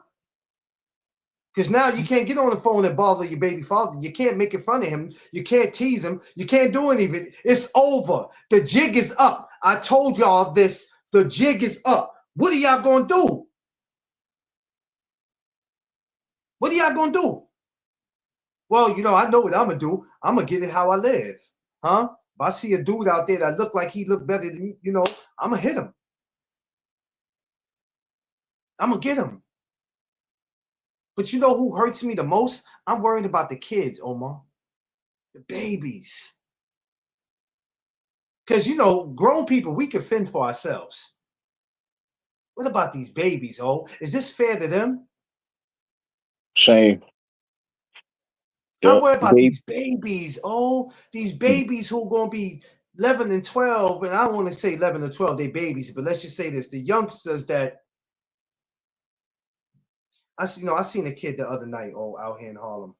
Because now you can't get on the phone and bother your baby father. You can't make it fun of him. You can't tease him. You can't do anything. It's over. The jig is up. I told y'all this. The jig is up. What are y'all gonna do? What are y'all gonna do? Well, I know what I'm gonna do. I'm gonna get it how I live. Huh? If I see a dude out there that look like he look better than me, I'm gonna hit him. I'm gonna get him. But you know who hurts me the most? I'm worried about the kids, Omar. The babies. Because, grown people, we can fend for ourselves. What about these babies, oh? Is this fair to them? Same. I'm Yep. worried about Babe. these babies, oh. These babies who are going to be 11 and 12. And I don't want to say 11 or 12, they babies. But let's just say this. The youngsters that, I seen a kid the other night, out here in Harlem.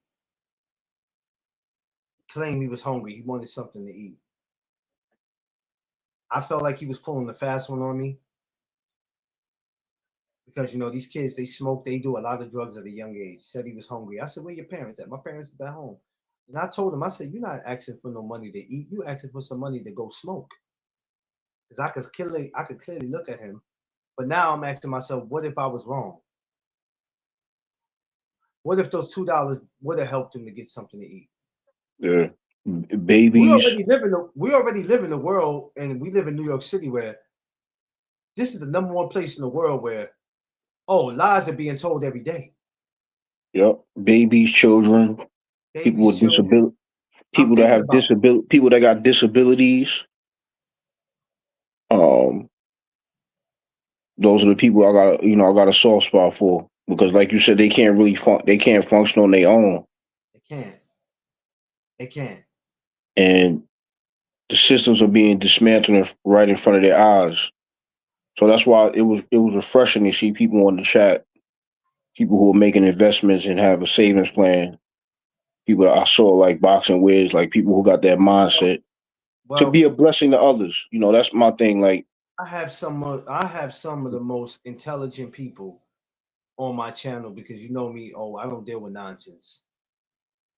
Claimed he was hungry. He wanted something to eat. I felt like he was pulling the fast one on me. Because these kids, they smoke, they do a lot of drugs at a young age. He said he was hungry. I said, where your parents at? My parents is at home. And I told him, I said, you're not asking for no money to eat. You asking for some money to go smoke. Because I could clearly look at him. But now I'm asking myself, what if I was wrong? What if those $2 would have helped him to get something to eat? Yeah. We Babies. already live in a we already live in a world, and we live in New York City, where this is the number one place in the world where lies are being told every day. Yep. Babies, children, people Babies, with children. disability, I'm people that thinking have about disability, people that got disabilities. Um, those are the people I got a soft spot for because, like you said, they can't function on their own, it. Can't. It can't. and the systems are being dismantled right in front of their eyes. So that's why it was refreshing to see people on the chat, people who are making investments and have a savings plan. People that I saw like boxing wiz, like people who got that Well, mindset to be well, a blessing to others. That's my thing. Like, I have some of the most intelligent people on my channel, because you know me. Oh, I don't deal with nonsense.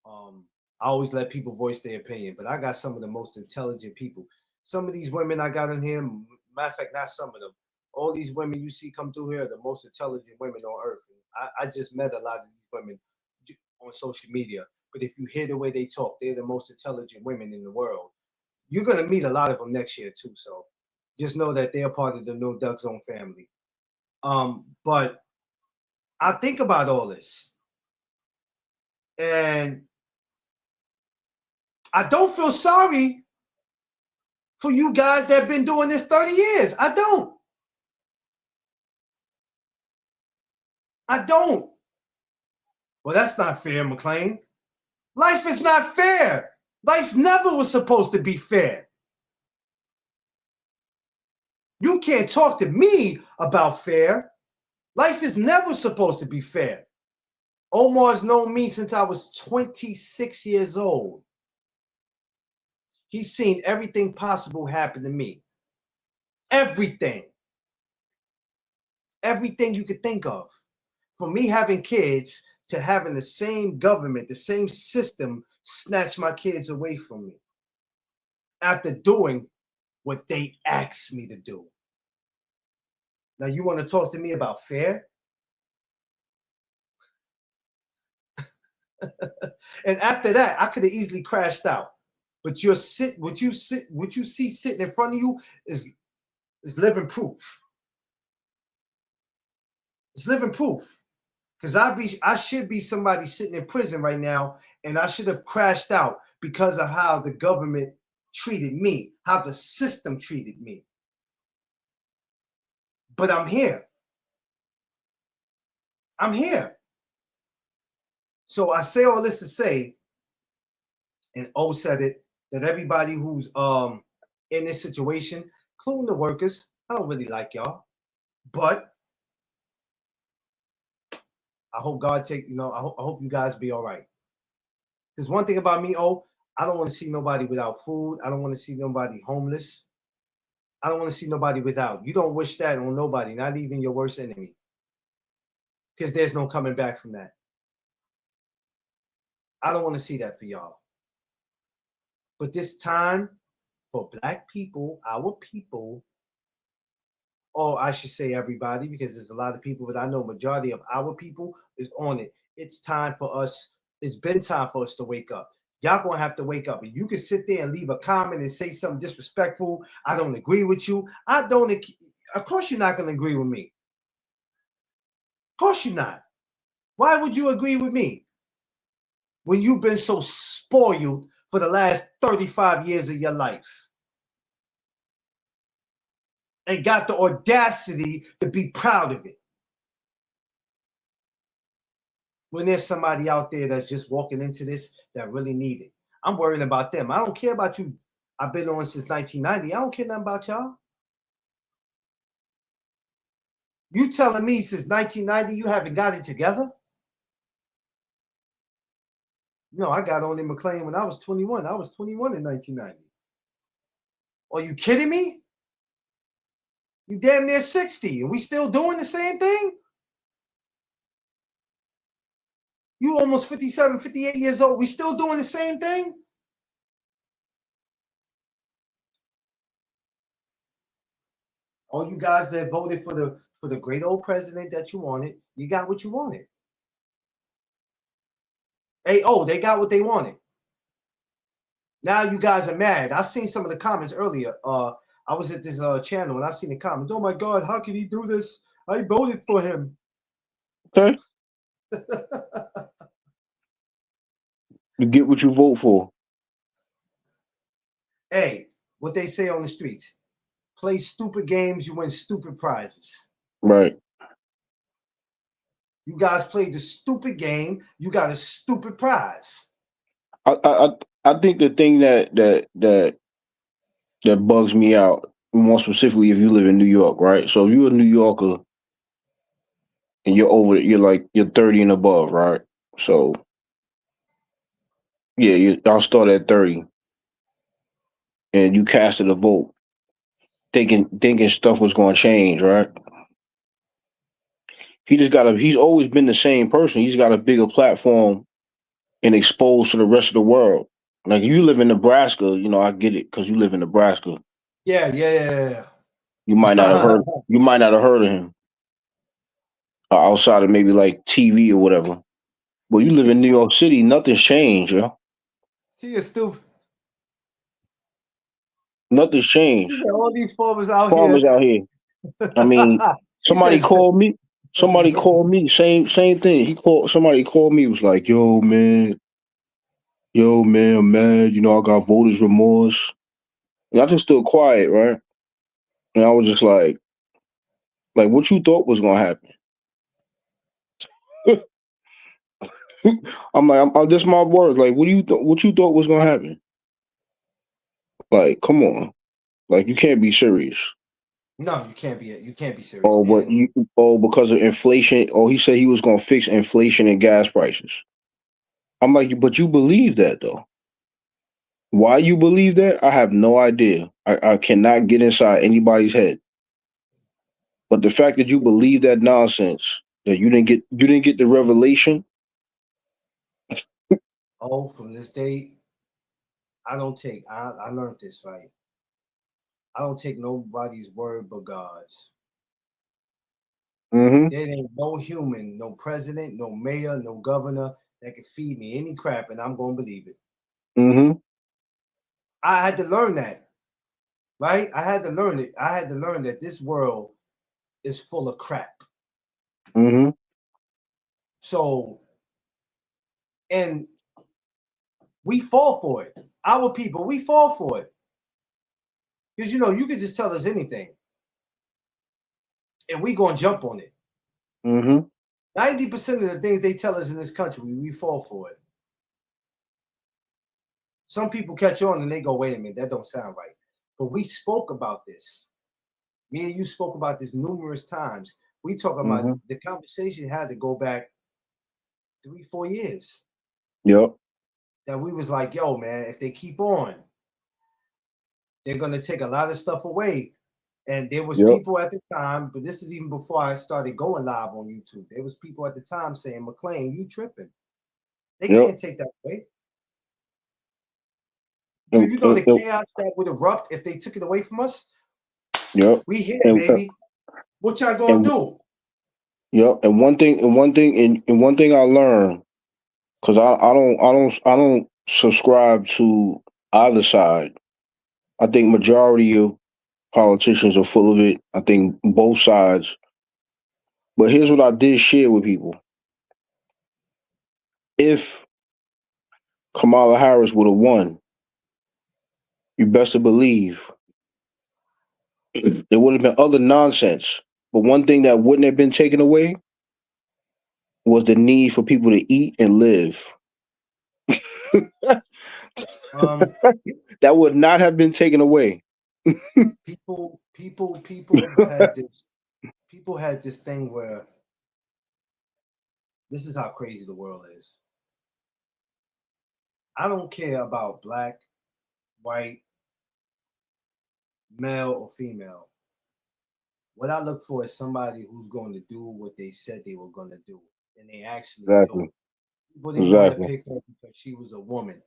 Um, I always let people voice their opinion, but I got some of the most intelligent people. Some of these women I got in here, matter of fact, not some of them. All these women you see come through here are the most intelligent women on earth. And I just met a lot of these women on social media. But if you hear the way they talk, they're the most intelligent women in the world. You're gonna meet a lot of them next year too. So just know that they're part of the No Duck Zone family. But I think about all this, and I don't feel sorry for you guys that have been doing this 30 years. I don't. I don't. Well, that's not fair, McLean. Life is not fair. Life never was supposed to be fair. You can't talk to me about fair. Life is never supposed to be fair. Omar's known me since I was 26 years old. He's seen everything possible happen to me. Everything. Everything you could think of. From me having kids to having the same government, the same system snatch my kids away from me after doing what they asked me to do. Now, you want to talk to me about fair? And after that, I could have easily crashed out. But what you see sitting in front of you is living proof. It's living proof. Because I should be somebody sitting in prison right now, and I should have crashed out because of how the government treated me, how the system treated me. But I'm here. I'm here. So I say all this to say, and O said it, that everybody who's in this situation, including the workers, I don't really like y'all, but I hope God take, I hope you guys be all right. Because one thing about me, I don't want to see nobody without food. I don't want to see nobody homeless. I don't want to see nobody without. You don't wish that on nobody, not even your worst enemy. Because there's no coming back from that. I don't want to see that for y'all. But this time for Black people, our people, or I should say everybody, because there's a lot of people, but I know majority of our people is on it. It's time for us. It's been time for us to wake up. Y'all gonna have to wake up. And you can sit there and leave a comment and say something disrespectful. I don't agree with you. I don't. Of course, you're not gonna agree with me. Of course, you're not. Why would you agree with me when you've been so spoiled for the last 35 years of your life and got the audacity to be proud of it? When there's somebody out there that's just walking into this that really need it. I'm worrying about them. I don't care about you. I've been on since 1990. I don't care nothing about y'all. You telling me since 1990 you haven't got it together? No, I got on in McLean when I was 21. I was 21 in 1990. Are you kidding me? You damn near 60 and we still doing the same thing? You almost 57, 58 years old. We still doing the same thing? All you guys that voted for the great old president that you wanted, you got what you wanted. Hey, they got what they wanted. Now you guys are mad. I seen some of the comments earlier. I was at this channel and I seen the comments. Oh my God, how can he do this? I voted for him. Okay. You get what you vote for. Hey, what they say on the streets. Play stupid games, you win stupid prizes. Right. You guys played the stupid game, you got a stupid prize. I think the thing that bugs me out more specifically if you live in New York, right? So if you're a New Yorker and you're 30 and above, right? So yeah, I'll start at 30 and you casted a vote thinking stuff was gonna change, right? He's always been the same person. He's got a bigger platform and exposed to the rest of the world. Like you live in Nebraska, I get it because you live in Nebraska. Yeah. You might not have heard. You might not have heard of him outside of maybe like TV or whatever. But you live in New York City, nothing's changed, yo. She is stupid. Nothing's changed. All these farmers out here. Farmers out here. I mean, He somebody says, called me. Somebody called me. Same thing. Somebody called me. Was like, yo man, I'm mad. I got voters remorse. And I just stood quiet, right? And I was just like, what you thought was gonna happen? I'm like, this my word. Like, what you thought was gonna happen? Like, come on. Like, you can't be serious. no, you can't be. You can't be serious. Oh, And because of inflation. Oh, he said he was gonna fix inflation and gas prices. I'm like, but you believe that though? Why you believe that? I have no idea. I cannot get inside anybody's head. But the fact that you believe that nonsense, that you didn't get the revelation Oh, from this day, I don't take. I learned this right. I don't take nobody's word but God's. Mm-hmm. There ain't no human, no president, no mayor, no governor that can feed me any crap, and I'm gonna believe it. Mm-hmm. I had to learn that, right? I had to learn it. I had to learn that this world is full of crap. Mm-hmm. So, and we fall for it. Our people, we fall for it. Because you can just tell us anything, and we gonna jump on it. Mm-hmm. 90% of the things they tell us in this country, we fall for it. Some people catch on and they go, wait a minute, that don't sound right. But we spoke about this. Me and you spoke about this numerous times. We talking about Mm-hmm. the conversation had to go back 3, 4 years. Yep. That we was like, yo, man, if they keep on, they're gonna take a lot of stuff away. And there was Yep. people at the time, but this is even before I started going live on YouTube. There was people at the time saying, McLean, you tripping. They Yep. can't take that away. Do And, you know and, the and- chaos that would erupt if they took it away from us? yep. We here, And, baby. What y'all gonna and do? yep. And one thing I learned, because I don't subscribe to either side. I think majority of politicians are full of it. I think both sides. But here's what I did share with people: if Kamala Harris would have won, you best to believe there would have been other nonsense. But one thing that wouldn't have been taken away was the need for people to eat and live. Um, That would not have been taken away. people had this. People had this thing where this is how crazy the world is. I don't care about black, white, male, or female. What I look for is somebody who's going to do what they said they were going to do, and they actually do Exactly. it. People didn't want to Exactly. pick her because she was a woman.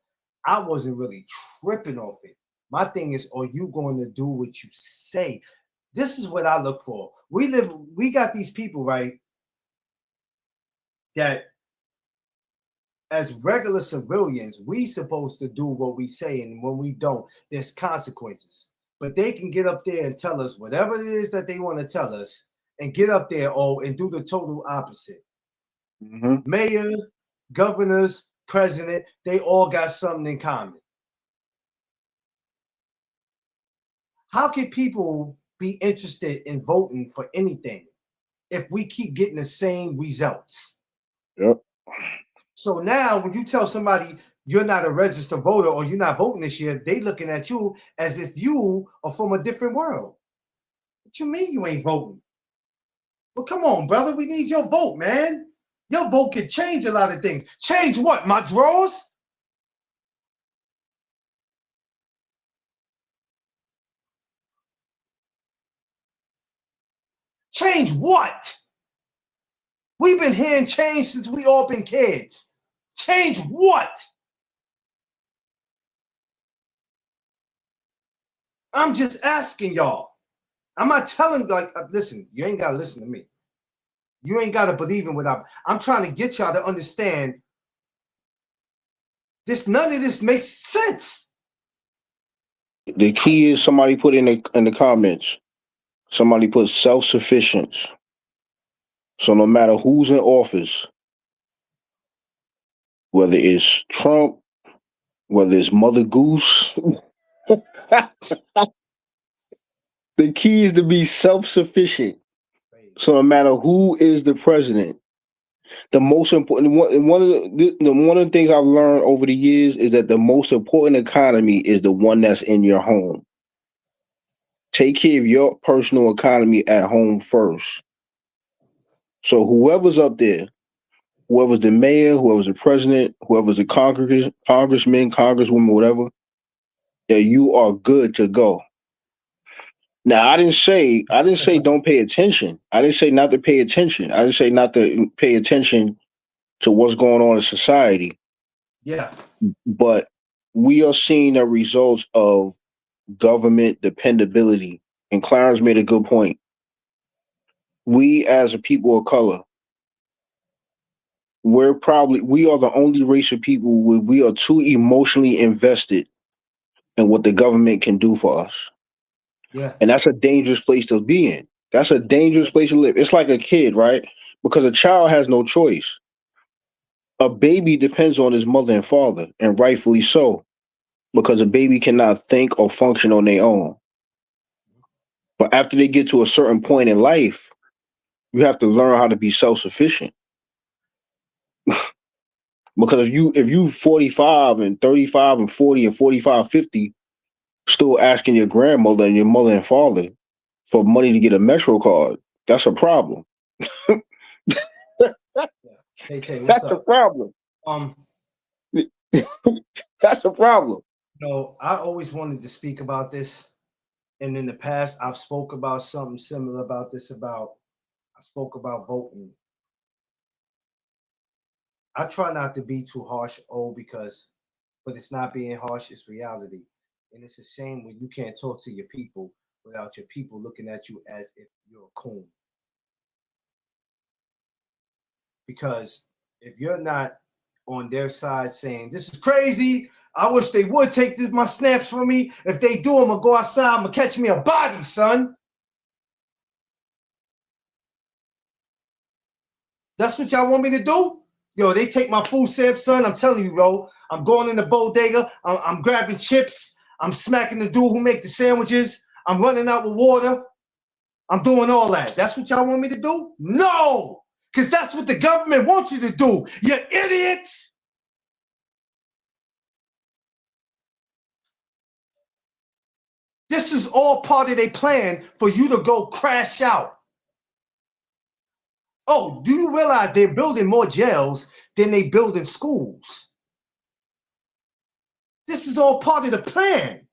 I wasn't really tripping off it. My thing is, are you going to do what you say? This is what I look for. We got these people, right, that as regular civilians, we supposed to do what we say, and when we don't, there's consequences. But they can get up there and tell us whatever it is that they want to tell us, and get up there, and do the total opposite. Hmm. Mayor, governors, president, they all got something in common. How can people be interested in voting for anything if we keep getting the same results? Yep. So now when you tell somebody you're not a registered voter or you're not voting this year, they looking at you as if you are from a different world. What you mean you ain't voting? Well, come on, brother. We need your vote, man. Your vote could change a lot of things. Change what? My drawers? Change what? We've been hearing change since we all been kids. Change what? I'm just asking y'all. I'm not telling like listen, you ain't gotta listen to me. You ain't gotta believe in what I'm trying to get y'all to understand this. None of this makes sense. The key is somebody put in the comments. Somebody put self sufficient. So no matter who's in office, whether it's Trump, whether it's Mother Goose, the key is to be self sufficient. So no matter who is the president, the most important one of the things I've learned over the years is that the most important economy is the one that's in your home. Take care of your personal economy at home first. So whoever's up there, whoever's the mayor, whoever's the president, whoever's the congressman, congresswoman, whatever, that you are good to go. Now I didn't say don't pay attention. I didn't say not to pay attention. I didn't say not to pay attention to what's going on in society. Yeah. But we are seeing the results of government dependability. And Clarence made a good point. We, as a people of color, we are the only race of people where we are too emotionally invested in what the government can do for us. Yeah. And that's a dangerous place to be in. That's a dangerous place to live. It's like a kid, right? Because a child has no choice. A baby depends on his mother and father, and rightfully so, because a baby cannot think or function on their own. But after they get to a certain point in life, you have to learn how to be self sufficient. Because if you 45 and 35 and 40 and 45, 50, still asking your grandmother and your mother and father for money to get a Metro card, that's a problem. Yeah. Hey Tay, what's That's a up? problem. Um, That's a problem. I always wanted to speak about this, and in the past, I've spoke about something similar about this. I spoke about voting. I try not to be too harsh, but it's not being harsh, it's reality. And it's a shame when you can't talk to your people without your people looking at you as if you're a coon. Because if you're not on their side saying, this is crazy, I wish they would take my snaps from me. If they do, I'm gonna go outside, I'm gonna catch me a body, son. That's what y'all want me to do? Yo, they take my food stamps, son. I'm telling you, bro. I'm going in the bodega. I'm grabbing chips. I'm smacking the dude who make the sandwiches. I'm running out with water. I'm doing all that. That's what y'all want me to do? No! Because that's what the government wants you to do. You idiots! This is all part of their plan for you to go crash out. Oh, do you realize they're building more jails than they building schools? This is all part of the plan.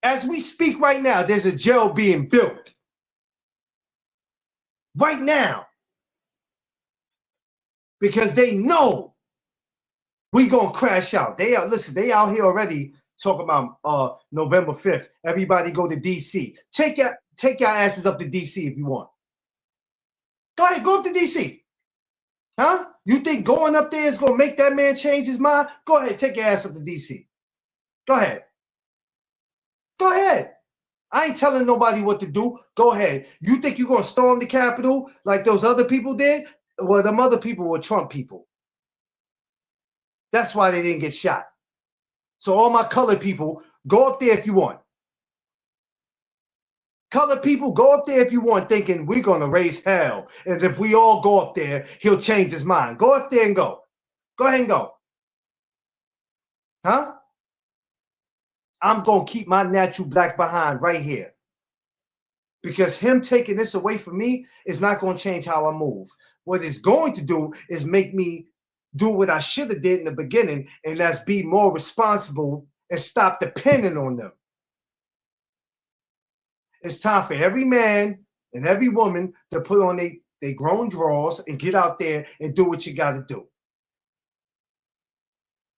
As we speak right now, there's a jail being built. Right now. Because they know we gonna crash out. They out here already talking about November 5th. Everybody go to DC. Take your asses up to DC if you want. Go ahead, go up to DC. Huh? You think going up there is gonna make that man change his mind? Go ahead, take your ass up to DC. Go ahead. Go ahead. I ain't telling nobody what to do. Go ahead. You think you're gonna storm the Capitol like those other people did? Well, them other people were Trump people. That's why they didn't get shot. So all my colored people, go up there if you want. Colored people, go up there if you want, thinking we're gonna raise hell. And if we all go up there, he'll change his mind. Go up there and go. Go ahead and go. Huh? I'm gonna keep my natural black behind right here. Because him taking this away from me is not gonna change how I move. What it's going to do is make me do what I should have did in the beginning, and that's be more responsible and stop depending on them. It's time for every man and every woman to put on they grown drawers and get out there and do what you got to do.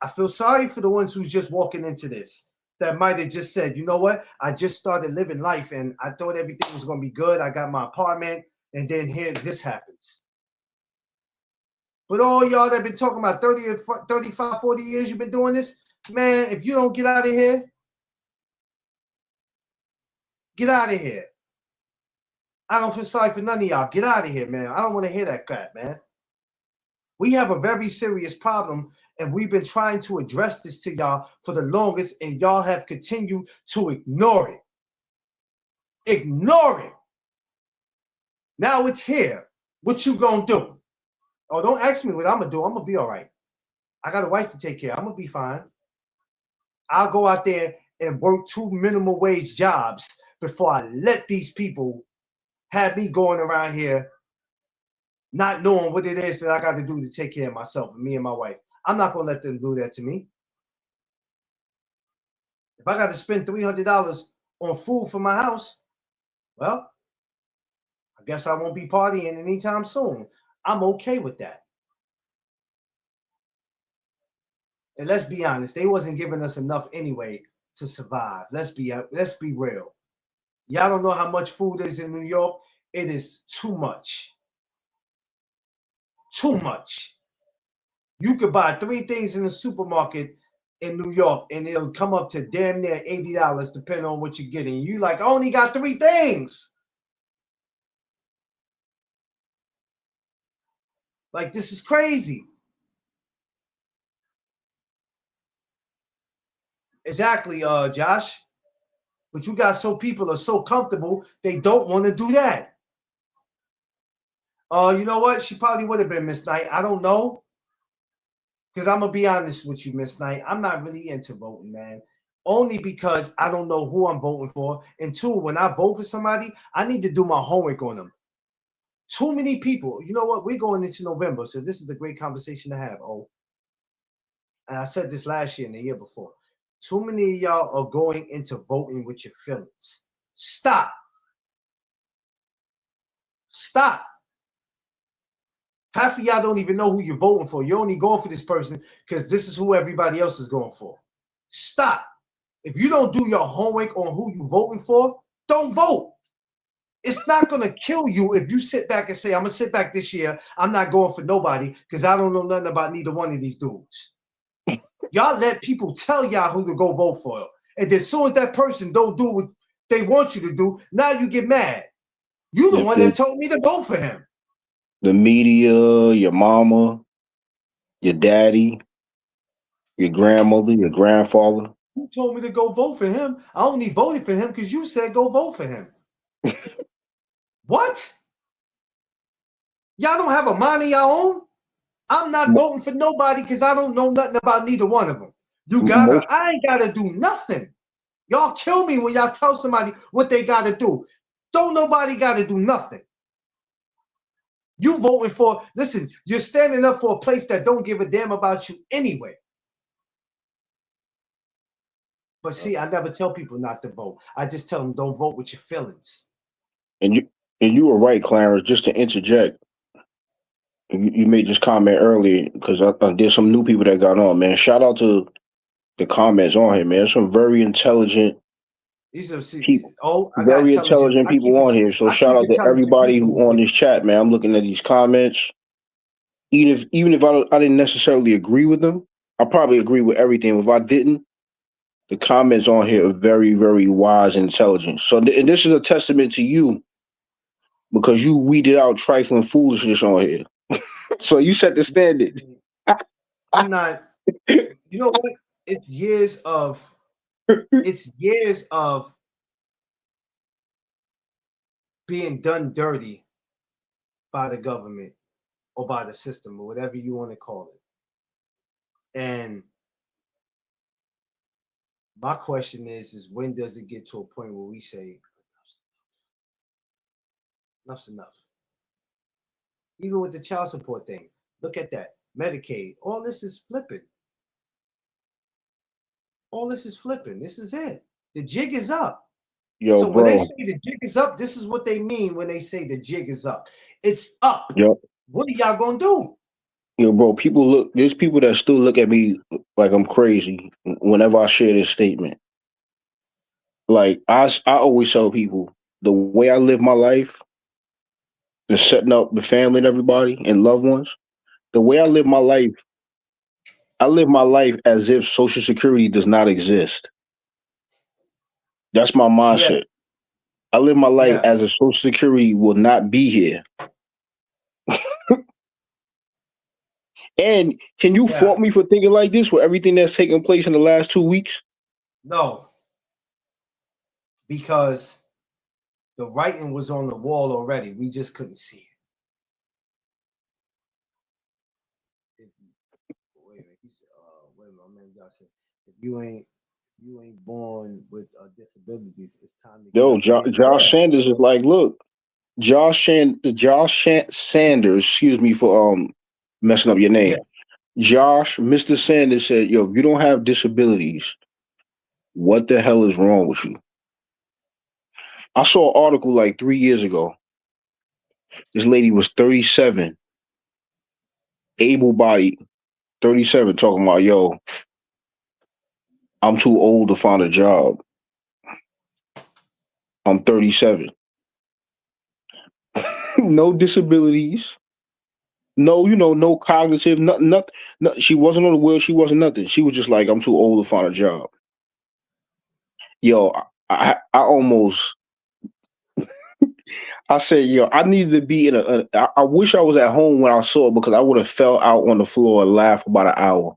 I feel sorry for the ones who's just walking into this that might have just said, you know what? I just started living life and I thought everything was going to be good. I got my apartment and then here this happens. But all y'all that been talking about 30 or 35, 40 years you've been doing this, man, if you don't get out of here, get out of here. I don't feel sorry for none of y'all. Get out of here, man. I don't want to hear that crap, man. We have a very serious problem, and we've been trying to address this to y'all for the longest, and y'all have continued to ignore it. Ignore it. Now it's here. What you gonna do? Oh, don't ask me what I'm gonna do. I'm gonna be all right. I got a wife to take care of. I'm gonna be fine. I'll go out there and work 2 minimum wage jobs before I let these people have me going around here not knowing what it is that I got to do to take care of myself and me and my wife. I'm not gonna let them do that to me. If I got to spend $300 on food for my house, well, I guess I won't be partying anytime soon. I'm okay with that. And let's be honest, they wasn't giving us enough anyway to survive. Let's be real. Y'all don't know how much food is in New York. It is too much. Too much. You could buy three things in the supermarket in New York, and it'll come up to damn near $80, depending on what you're getting. You like, I only got three things. Like, this is crazy. Exactly, Josh. But you got so people are so comfortable, they don't want to do that. You know what? She probably would have been Miss Knight. I don't know. Because I'm gonna be honest with you, Miss Knight. I'm not really into voting, man. Only because I don't know who I'm voting for. And two, when I vote for somebody, I need to do my homework on them. Too many people. You know what? We're going into November, so this is a great conversation to have. Oh, and I said this last year and the year before. Too many of y'all are going into voting with your feelings. Stop. Stop. Half of y'all don't even know who you're voting for. You're only going for this person because this is who everybody else is going for. Stop. If you don't do your homework on who you're voting for, don't vote. It's not going to kill you if you sit back and say, I'm going to sit back this year. I'm not going for nobody because I don't know nothing about neither one of these dudes. Y'all let people tell y'all who to go vote for. And as soon as that person don't do what they want you to do, now you get mad. You the one that told me to vote for him. The media, your mama, your daddy, your grandmother, your grandfather. You told me to go vote for him. I only voted for him because you said go vote for him. What? Y'all don't have a mind of your own? I'm not voting for nobody because I don't know nothing about neither one of them. Most, I ain't gotta do nothing. Y'all kill me when y'all tell somebody what they gotta do. Don't nobody gotta do nothing. You voting for, listen, you're standing up for a place that don't give a damn about you anyway. But see, I never tell people not to vote. I just tell them don't vote with your feelings. and you were right, Clarence. Just to interject, you made this comment earlier because there's some new people that got on. Man, shout out to the comments on here, man. There's some very intelligent These are people, I got very intelligent. intelligent people on here. So I shout keep out to intelligent everybody people who in on here. this chat, man. I'm looking at these comments. Even if I didn't necessarily agree with them, I probably agree with everything. If I didn't, the comments on here are very, very wise and intelligent. So and this is a testament to you because you weeded out trifling foolishness on here. So you set the standard. I'm not, you know what? It's years of it's years of being done dirty by the government or by the system or whatever you want to call it. And my question is when does it get to a point where we say enough's enough? Even with the child support thing, look at that. Medicaid, all this is flipping. All this is flipping. This is it. The jig is up. Yo, So when they bro. say the jig is up, this is what they mean when they say the jig is up. It's up. Yo, What are y'all gonna do? yo, bro. There's people that still look at me like I'm crazy whenever I share this statement. Like I always tell people, the way I live my life, the setting up the family and everybody and loved ones, the way I live my life as if Social Security does not exist. That's my Yeah, mindset. I live my life yeah, as if Social Security will not be here. And can you yeah. fault me for thinking like this with everything that's taken place in the last 2 weeks? No, because the writing was on the wall already. We just couldn't see it. Wait a minute. He said, wait a minute, my man Josh said, if you ain't born with disabilities, it's time to get Yo, up and get Josh yeah. Sanders is like, look, Sanders, excuse me for messing up your Yeah. name. Mr. Sanders said, yo, if you don't have disabilities, what the hell is wrong with you? I saw an article like 3 years ago. This lady was 37, able bodied, 37, talking about, yo, I'm too old to find a job. I'm 37. No disabilities. No, no cognitive, nothing, nothing. No, she wasn't on the wheel. She wasn't nothing. She was just like, I'm too old to find a job. Yo, I almost, I said, yo, I needed to be in I wish I was at home when I saw it because I would have fell out on the floor and laughed for about an hour.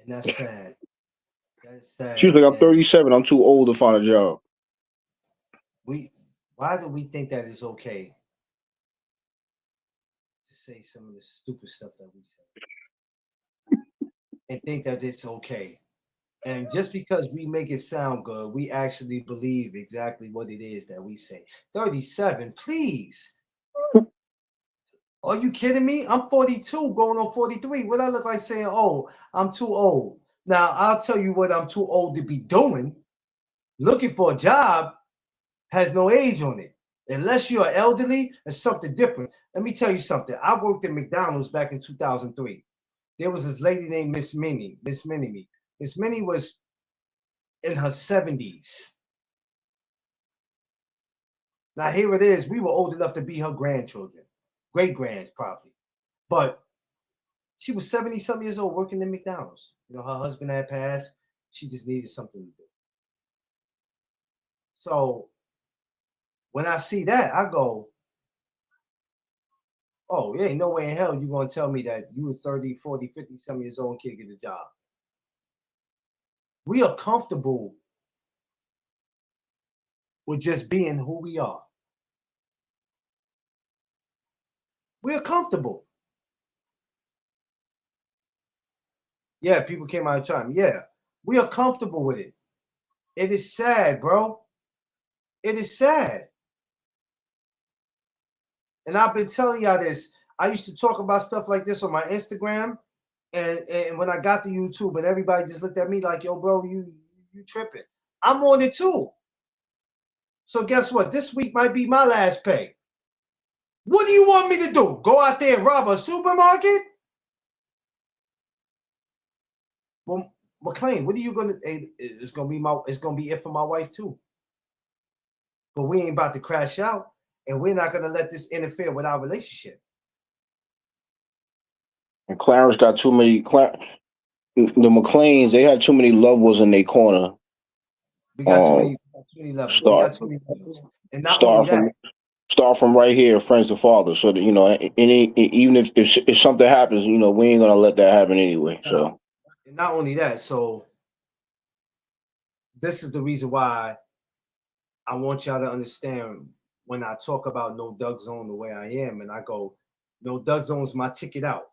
And that's sad. That's She was sad. like, I'm And 37. I'm too old to find a job. we, why do we think that it's okay to say some of the stupid stuff that we say and think that it's okay? And just because we make it sound good, we actually believe exactly what it is that we say. 37, please. Are you kidding me? I'm 42, going on 43. What I look like saying, oh, I'm too old. Now, I'll tell you what I'm too old to be doing. Looking for a job has no age on it. Unless you're elderly, it's something different. Let me tell you something. I worked at McDonald's back in 2003. There was this lady named Miss Minnie, Miss Minnie Me. Miss Minnie was in her 70s. Now here it is. We were old enough to be her grandchildren, great grands probably. But she was 70 some years old working in McDonald's. You know, her husband had passed. She just needed something to do. So when I see that, I go, oh, there ain't no way in hell you're going to tell me that you were 30, 40, 50 some years old and can't get a job. We are comfortable with just being who we are. We are comfortable. Yeah, people came out of time. Yeah, we are comfortable with it. It is sad, bro. It is sad. And I've been telling y'all this. I used to talk about stuff like this on my Instagram, and when I got to YouTube, and everybody just looked at me like, "Yo, bro, you tripping?" I'm on it too. So guess what? This week might be my last pay. What do you want me to do? Go out there and rob a supermarket? Well, McLean, what are you gonna? It's gonna be It's gonna be it for my wife too. But we ain't about to crash out, and we're not gonna let this interfere with our relationship. And Clarence got too many. The McLeans, they had too many levels in their corner. We got Um, too many levels. We start got too many levels, and not only start that, from start from right here, friends to father. So that even if something happens, we ain't gonna let that happen anyway. So and not only that. So this is the reason why I want y'all to understand when I talk about no Doug Zone the way I am, and I go, no Doug Zone's my ticket out.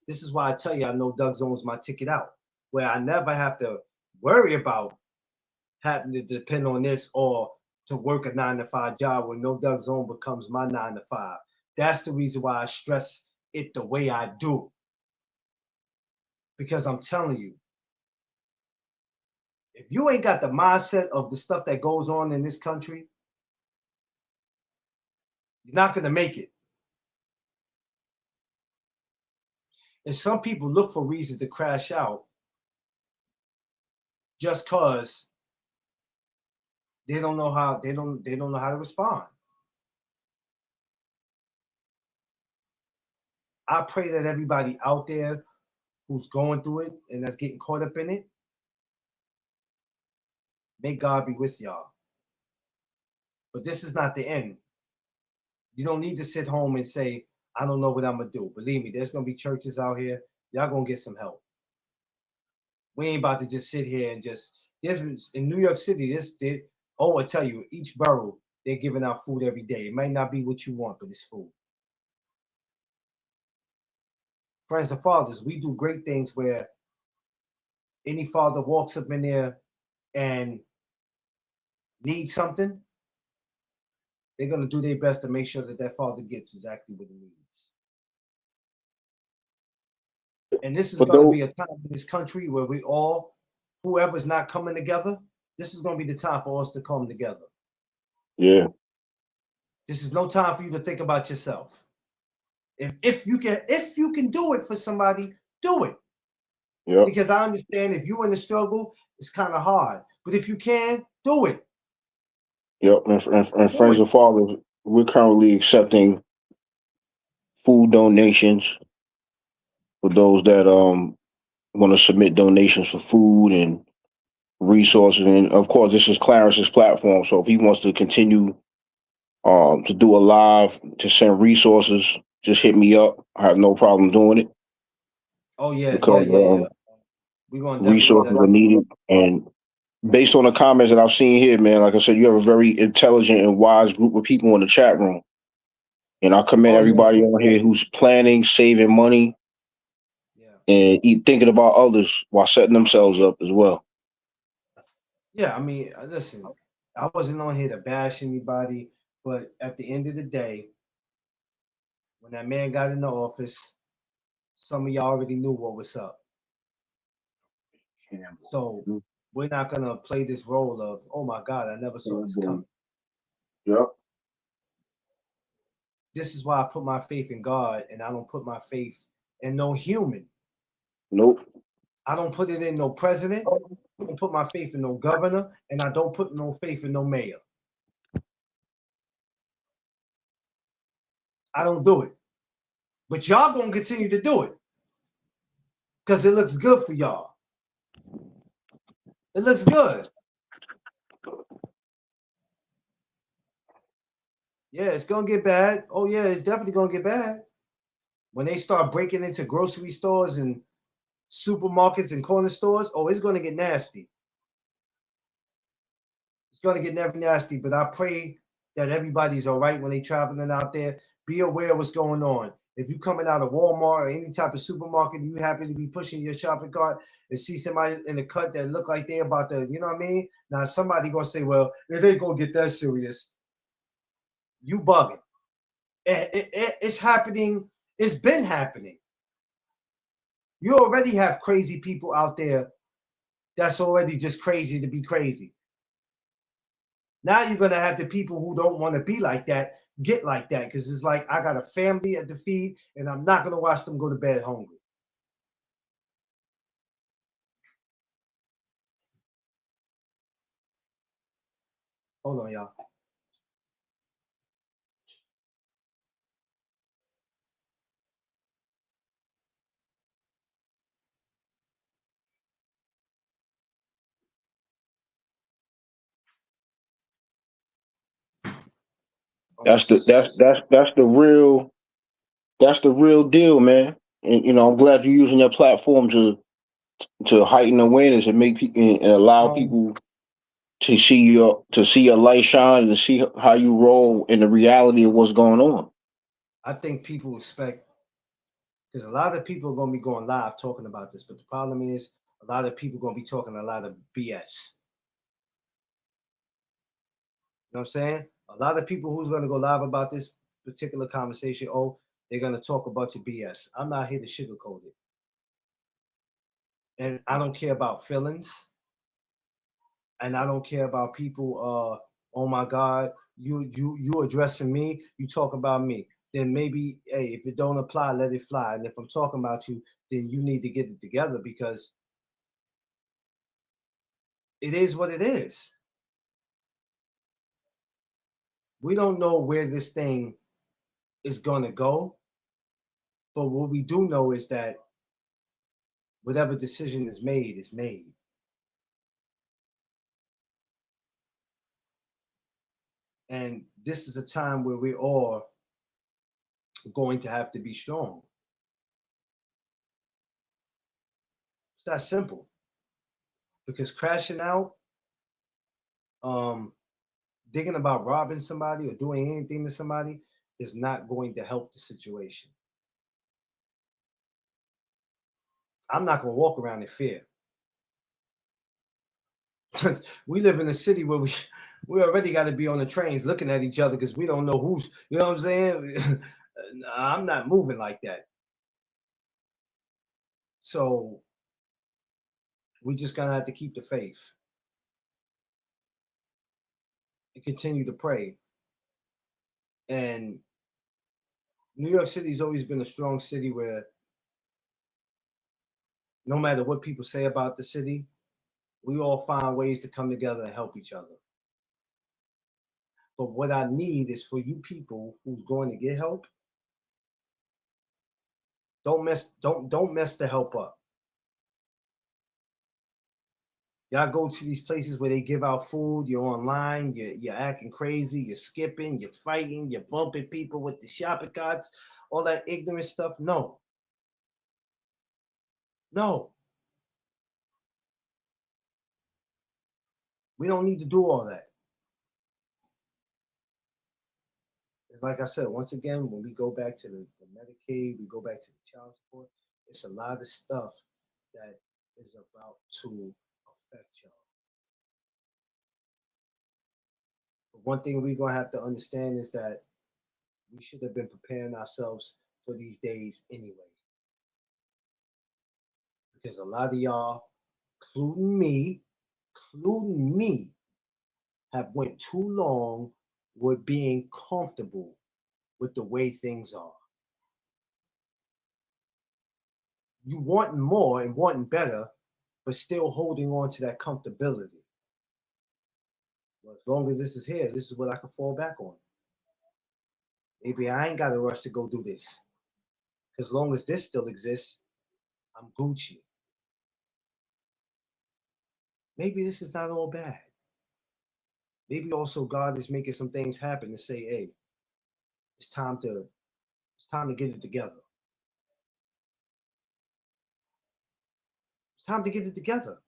This is why I tell y'all no Doug Zone's my ticket out, where I never have to worry about having to depend on this or to work a 9 to 5 job when no Doug Zone becomes my 9 to 5. That's the reason why I stress it the way I do. Because I'm telling you, if you ain't got the mindset of the stuff that goes on in this country, you're not gonna make it. And some people look for reasons to crash out just cause they don't know how to respond. I pray that everybody out there who's going through it and that's getting caught up in it, may God be with y'all. But this is not the end. You don't need to sit home and say, I don't know what I'm gonna do. Believe me, there's gonna be churches out here. Y'all gonna get some help. We ain't about to just sit here and just there's in New York City, I tell you, each borough, they're giving out food every day. It might not be what you want, but it's food. Friends and fathers, we do great things where any father walks up in there and needs something, they're gonna do their best to make sure that that father gets exactly what he needs. And this is but gonna though, be a time in this country where we all, whoever's not coming together, this is gonna be the time for us to come together. yeah, This is no time for you to think about yourself. If you can do it for somebody, do it. Yep. Because I understand if you're in the struggle, it's kind of hard. But if you can, do it. Yep. And Do friends it. and fathers, we're currently accepting food donations for those that want to submit donations for food and resources. And of course, this is Clarence's platform. So if he wants to continue to do a live to send resources, just hit me up. I have no problem doing it Oh yeah, yeah, because yeah, yeah. We're gonna definitely do resources that. are needed. And based on the comments that I've seen here, man, like I said, you have a very intelligent and wise group of people in the chat room. And I commend Oh yeah, everybody on here who's planning, saving money, yeah, and thinking about others while setting themselves up as well. yeah. I mean, listen, I wasn't on here to bash anybody, but at the end of the day, when that man got in the office, some of y'all already knew what was up. So we're not gonna play this role of, oh my God, I never saw this coming. Yep. This is why I put my faith in God and I don't put my faith in no human. Nope. I don't put it in no president. I don't put my faith in no governor, and I don't put no faith in no mayor. I don't do it. But y'all gonna continue to do it because it looks good for y'all. It looks good. Yeah, it's gonna get bad. Oh yeah, it's definitely gonna get bad when they start breaking into grocery stores and supermarkets and corner stores. Oh, it's gonna get nasty. It's gonna get never nasty. But I pray that everybody's all right when they traveling out there. Be aware of what's going on. If you coming out of Walmart or any type of supermarket, you happen to be pushing your shopping cart and see somebody in the cut that look like they about to, you know what I mean? Now somebody gonna say, well, it ain't gonna get that serious. You bugging. It's happening. It's been happening. You already have crazy people out there that's already just crazy to be crazy. Now you're gonna have the people who don't want to be like that get like that because it's like I got a family at the feed and I'm not gonna watch them go to bed hungry. Hold on, y'all. That's the that's the real deal, man. And I'm glad you're using your platform to heighten awareness and make people and allow Um, people to see your light shine and to see how you roll in the reality of what's going on. I think people expect because a lot of people are gonna be going live talking about this, but the problem is a lot of people are gonna be talking a lot of BS. You know what I'm saying? A lot of people who's gonna go live about this particular conversation, oh, they're gonna talk about your BS. I'm not here to sugarcoat it. And I don't care about feelings. And I don't care about people. Oh my God, you addressing me. You talk about me. Then maybe, hey, if it don't apply, let it fly. And if I'm talking about you, then you need to get it together because it is what it is. We don't know where this thing is gonna go, but what we do know is that whatever decision is made is made. And this is a time where we're all going to have to be strong. It's that simple. Because crashing out, um, thinking about robbing somebody or doing anything to somebody is not going to help the situation. I'm not going to walk around in fear. We live in a city where we already got to be on the trains looking at each other because we don't know who's, you know what I'm saying? I'm not moving like that. So we just going to have to keep the faith and continue to pray. And New York City's always been a strong city where No matter what people say about the city, we all find ways to come together and help each other. But what I need is for you people who's going to get help, don't mess the help up. Y'all go to these places where they give out food, you're online, you're acting crazy, you're skipping, you're fighting, you're bumping people with the shopping carts, all that ignorant stuff. No, no, we don't need to do all that. Like I said, once again, when we go back to the Medicaid, we go back to the child support, it's a lot of stuff that is about to affect y'all. But one thing we're gonna have to understand is that we should have been preparing ourselves for these days anyway. Because a lot of y'all, including me, have went too long with being comfortable with the way things are. You wanting more and wanting better, but still holding on to that comfortability. Well, as long as this is here, this is what I can fall back on. Maybe I ain't got to rush to go do this. As long as this still exists, I'm Gucci. Maybe this is not all bad. Maybe also God is making some things happen to say, hey, it's time to get it together. It's time to get it together.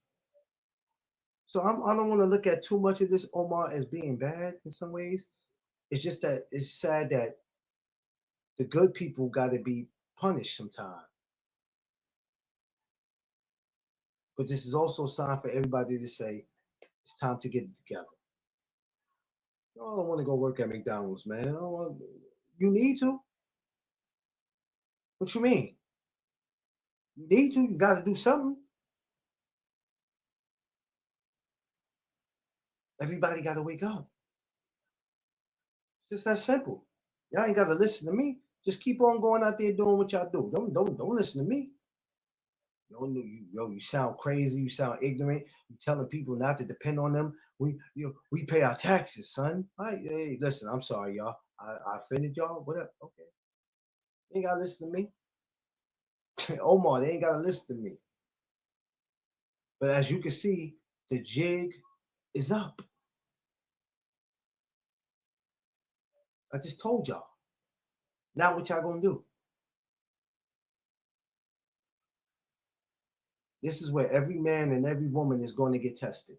So I don't want to look at too much of this Omar as being bad in some ways. It's just that it's sad that the good people got to be punished sometime. But this is also a sign for everybody to say it's time to get it together. I don't want to go work at McDonald's, man. I don't want, you need to. What you mean? You need to. You got to do something. Everybody got to wake up. It's just that simple. Y'all ain't got to listen to me. Just keep on going out there doing what y'all do. Don't listen to me. You sound crazy. You sound ignorant. You telling people not to depend on them. We pay our taxes, son. All right, hey, listen. I'm sorry, y'all. I offended y'all. Whatever. Okay. They ain't gotta listen to me. Omar, they ain't gotta listen to me. But as you can see, the jig is up. I just told y'all. Now what y'all gonna do? This is where every man and every woman is going to get tested.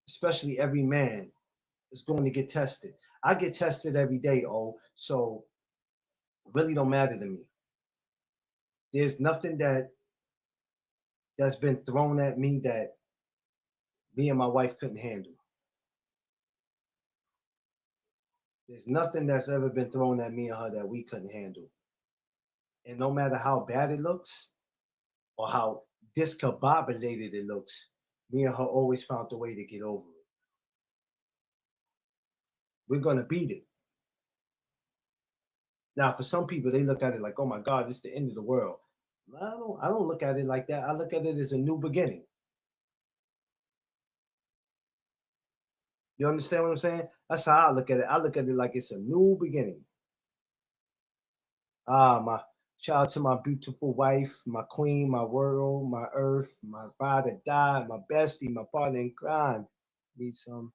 Especially every man is going to get tested. I get tested every day, so really don't matter to me. There's nothing that's been thrown at me that me and my wife couldn't handle. There's nothing that's ever been thrown at me and her that we couldn't handle. And no matter how bad it looks or how discombobulated it looks, me and her always found a way to get over it. We're gonna beat it. Now, for some people, they look at it like, "Oh my God, it's the end of the world." I don't look at it like that. I look at it as a new beginning. You understand what I'm saying? That's how I look at it. I look at it like it's a new beginning. My shout out to my beautiful wife, my queen, my world, my earth, my father died, my bestie, my partner in crime. Need some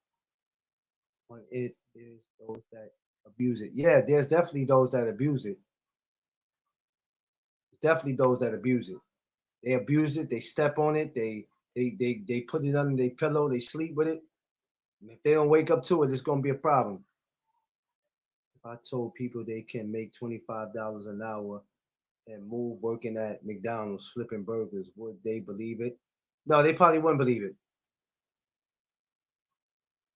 when it is those that abuse it. Yeah, there's definitely those that abuse it. Definitely those that abuse it. They abuse it. They step on it. They put it under their pillow. They sleep with it. And if they don't wake up to it, it's gonna be a problem. If I told people they can make $25 an hour and move working at McDonald's flipping burgers, would they believe it? No, they probably wouldn't believe it.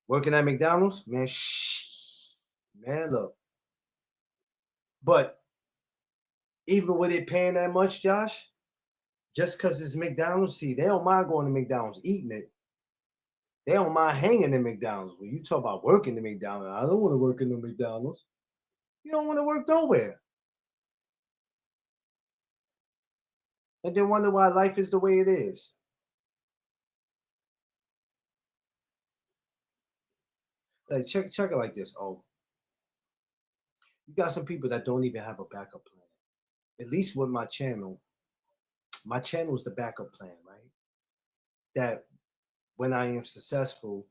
Working at McDonald's, man, shh, man, look. But even with it paying that much, Josh, just because it's McDonald's, see, they don't mind going to McDonald's eating it. They don't mind hanging in McDonald's. When you talk about working in McDonald's, I don't want to work in the McDonald's. You don't want to work nowhere. and then wonder why life is the way it is. Like check it like this. Oh, you got some people that don't even have a backup plan. At least with my channel is the backup plan, right? That when I am successful,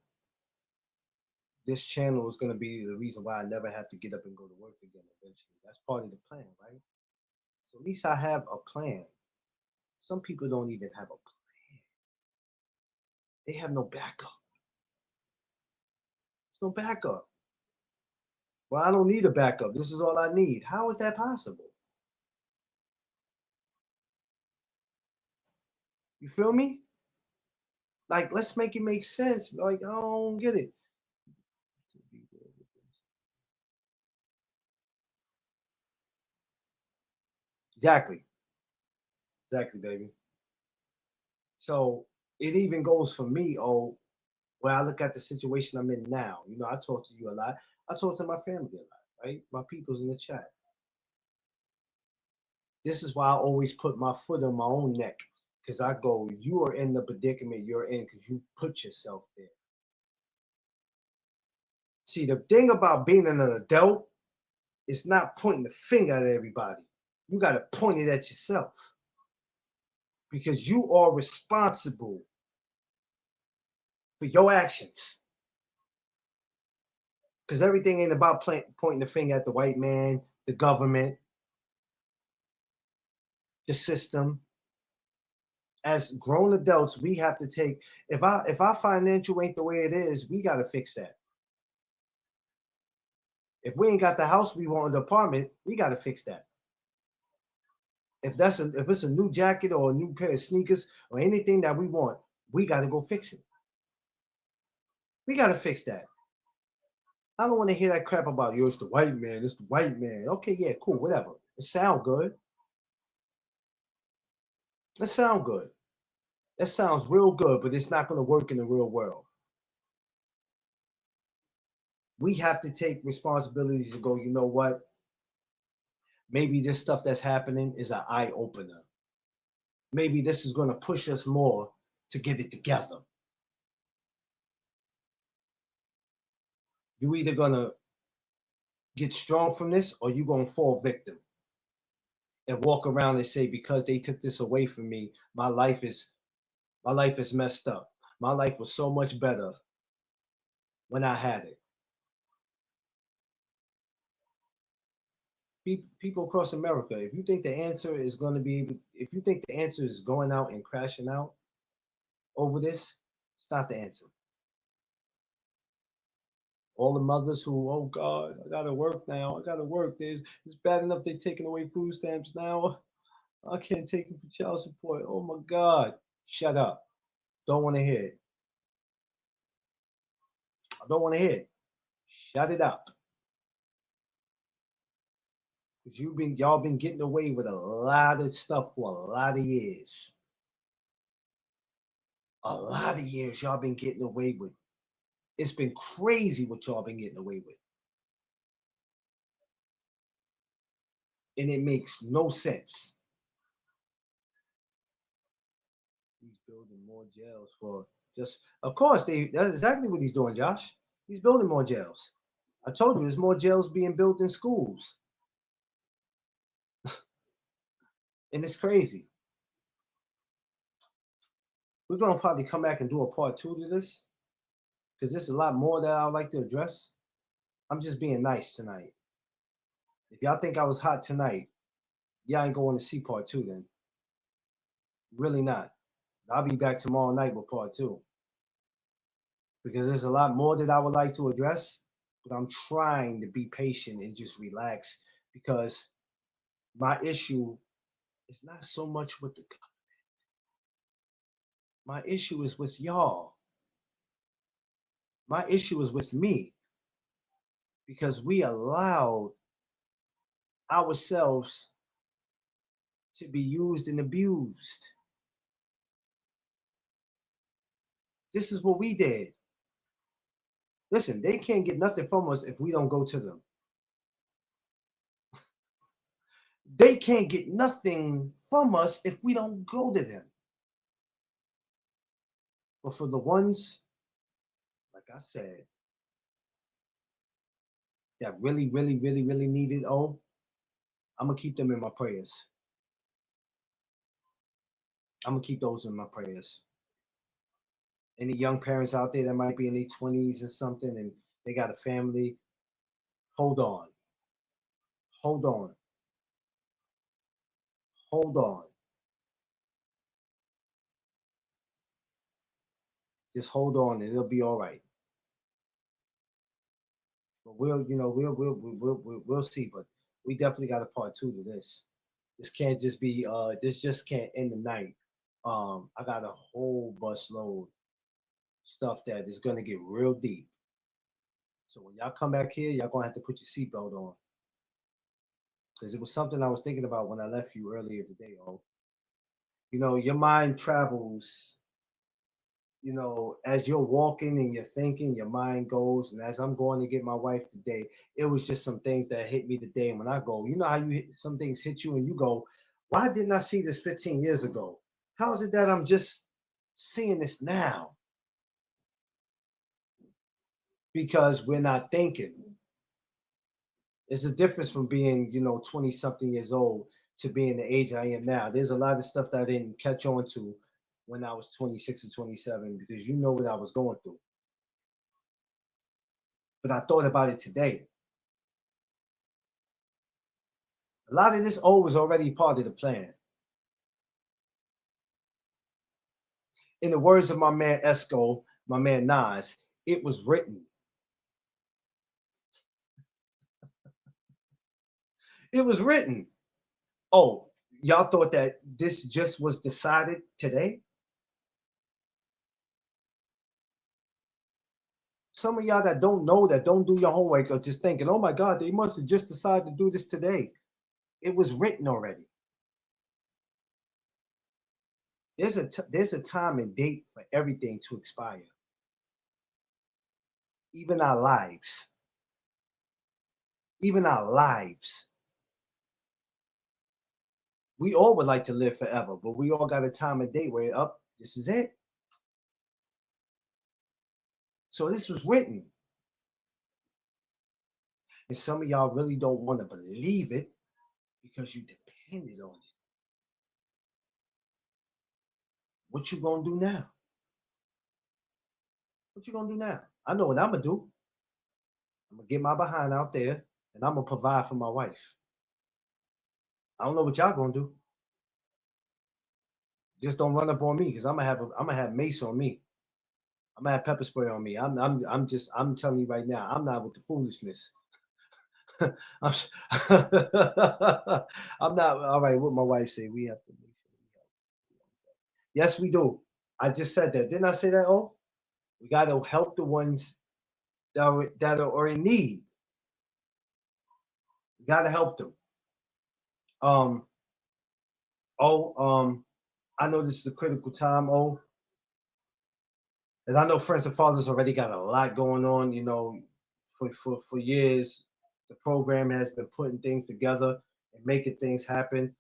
this channel is going to be the reason why I never have to get up and go to work again eventually. That's part of the plan, right? So at least I have a plan. Some people don't even have a plan. They have no backup. There's no backup. Well, I don't need a backup. This is all I need. How is that possible? You feel me? Like, let's make it make sense. Like, I don't get it. Exactly. Exactly, baby. So it even goes for me, oh, when I look at the situation I'm in now. You know, I talk to you a lot. I talk to my family a lot, right? My people's in the chat. This is why I always put my foot on my own neck. Because I go, you are in the predicament you're in because you put yourself there. See, the thing about being an adult is not pointing the finger at everybody. You got to point it at yourself because you are responsible for your actions. Because everything ain't about pointing the finger at the white man, the government, the system. As grown adults, we have to take if our financial ain't the way it is, we got to fix that. If we ain't got the house we want in the apartment, we got to fix that. If it's a new jacket or a new pair of sneakers or anything that we want, we got to go fix it. We got to fix that. I don't want to hear that crap about yo, it's the white man, it's the white man. Okay, yeah, cool, whatever. It sound good. It sound good. That sounds real good, but it's not going to work in the real world. We have to take responsibilities to go, you know what? Maybe this stuff that's happening is an eye opener. Maybe this is going to push us more to get it together. You either going to get strong from this or you going to fall victim and walk around and say because they took this away from me, my life is messed up. My life was so much better when I had it. People across America, if you think the answer is going to be, if you think the answer is going out and crashing out over this, it's not the answer. All the mothers who, oh God, I gotta work now. I gotta work. It's bad enough they're taking away food stamps now. I can't take it for child support. Oh my God. Shut up. Don't want to hear it. I don't want to hear it. Shut it up. Because y'all been getting away with a lot of stuff for a lot of years. A lot of years y'all been getting away with. It's been crazy what y'all been getting away with. And it makes no sense. He's building more jails for just, of course, that's exactly what he's doing, Josh. He's building more jails. I told you there's more jails being built in schools. And it's crazy. We're gonna probably come back and do a part two to this because there's a lot more that I would like to address. I'm just being nice tonight. If y'all think I was hot tonight, y'all ain't going to see part two then. Really not. I'll be back tomorrow night with part two because there's a lot more that I would like to address, but I'm trying to be patient and just relax because my issue is not so much with the government. My issue is with y'all. My issue is with me because we allowed ourselves to be used and abused. This is what we did. Listen, they can't get nothing from us if we don't go to them. They can't get nothing from us if we don't go to them. But for the ones, like I said, that really, really, really, really need it, oh, I'm gonna keep them in my prayers. I'm gonna keep those in my prayers. Any young parents out there that might be in their 20s or something and they got a family, hold on, hold on, hold on. Just hold on and it'll be all right. But we'll see. But we definitely got a part two to this. This can't just be this just can't end the night. I got a whole busload stuff that is gonna get real deep. So when y'all come back here, y'all gonna have to put your seatbelt on. Because it was something I was thinking about when I left you earlier today, oh. Your mind travels, as you're walking and you're thinking, your mind goes. And as I'm going to get my wife today, it was just some things that hit me today. And when I go, you know how some things hit you and you go, why didn't I see this 15 years ago? How is it that I'm just seeing this now? Because we're not thinking. It's a difference from being, 20 something years old to being the age I am now. There's a lot of stuff that I didn't catch on to when I was 26 or 27 because you know what I was going through. But I thought about it today. A lot of this old was already part of the plan. In the words of my man Esco, my man Nas, it was written. It was written. Oh, y'all thought that this just was decided today? Some of y'all that don't know, that don't do your homework, are just thinking, oh my God, they must have just decided to do this today. It was written already. There's a time and date for everything to expire, even our lives. Even our lives. We all would like to live forever, but we all got a time and date where up, this is it. So this was written. And some of y'all really don't want to believe it because you depended on it. What you gonna do now? What you gonna do now? I know what I'm gonna do. I'm gonna get my behind out there and I'm gonna provide for my wife. I don't know what y'all gonna do. Just don't run up on me because I'm gonna have mace on me. I'm gonna have pepper spray on me. I'm telling you right now, I'm not with the foolishness. I'm, I'm not all right. What my wife say, we have to make sure we help. Yes, we do. I just said that. Didn't I say that? Oh, we got to help the ones that are in need. We got to help them. Um. Oh. I know this is a critical time. Oh, and I know Friends and Fathers already got a lot going on. For years, the program has been putting things together and making things happen.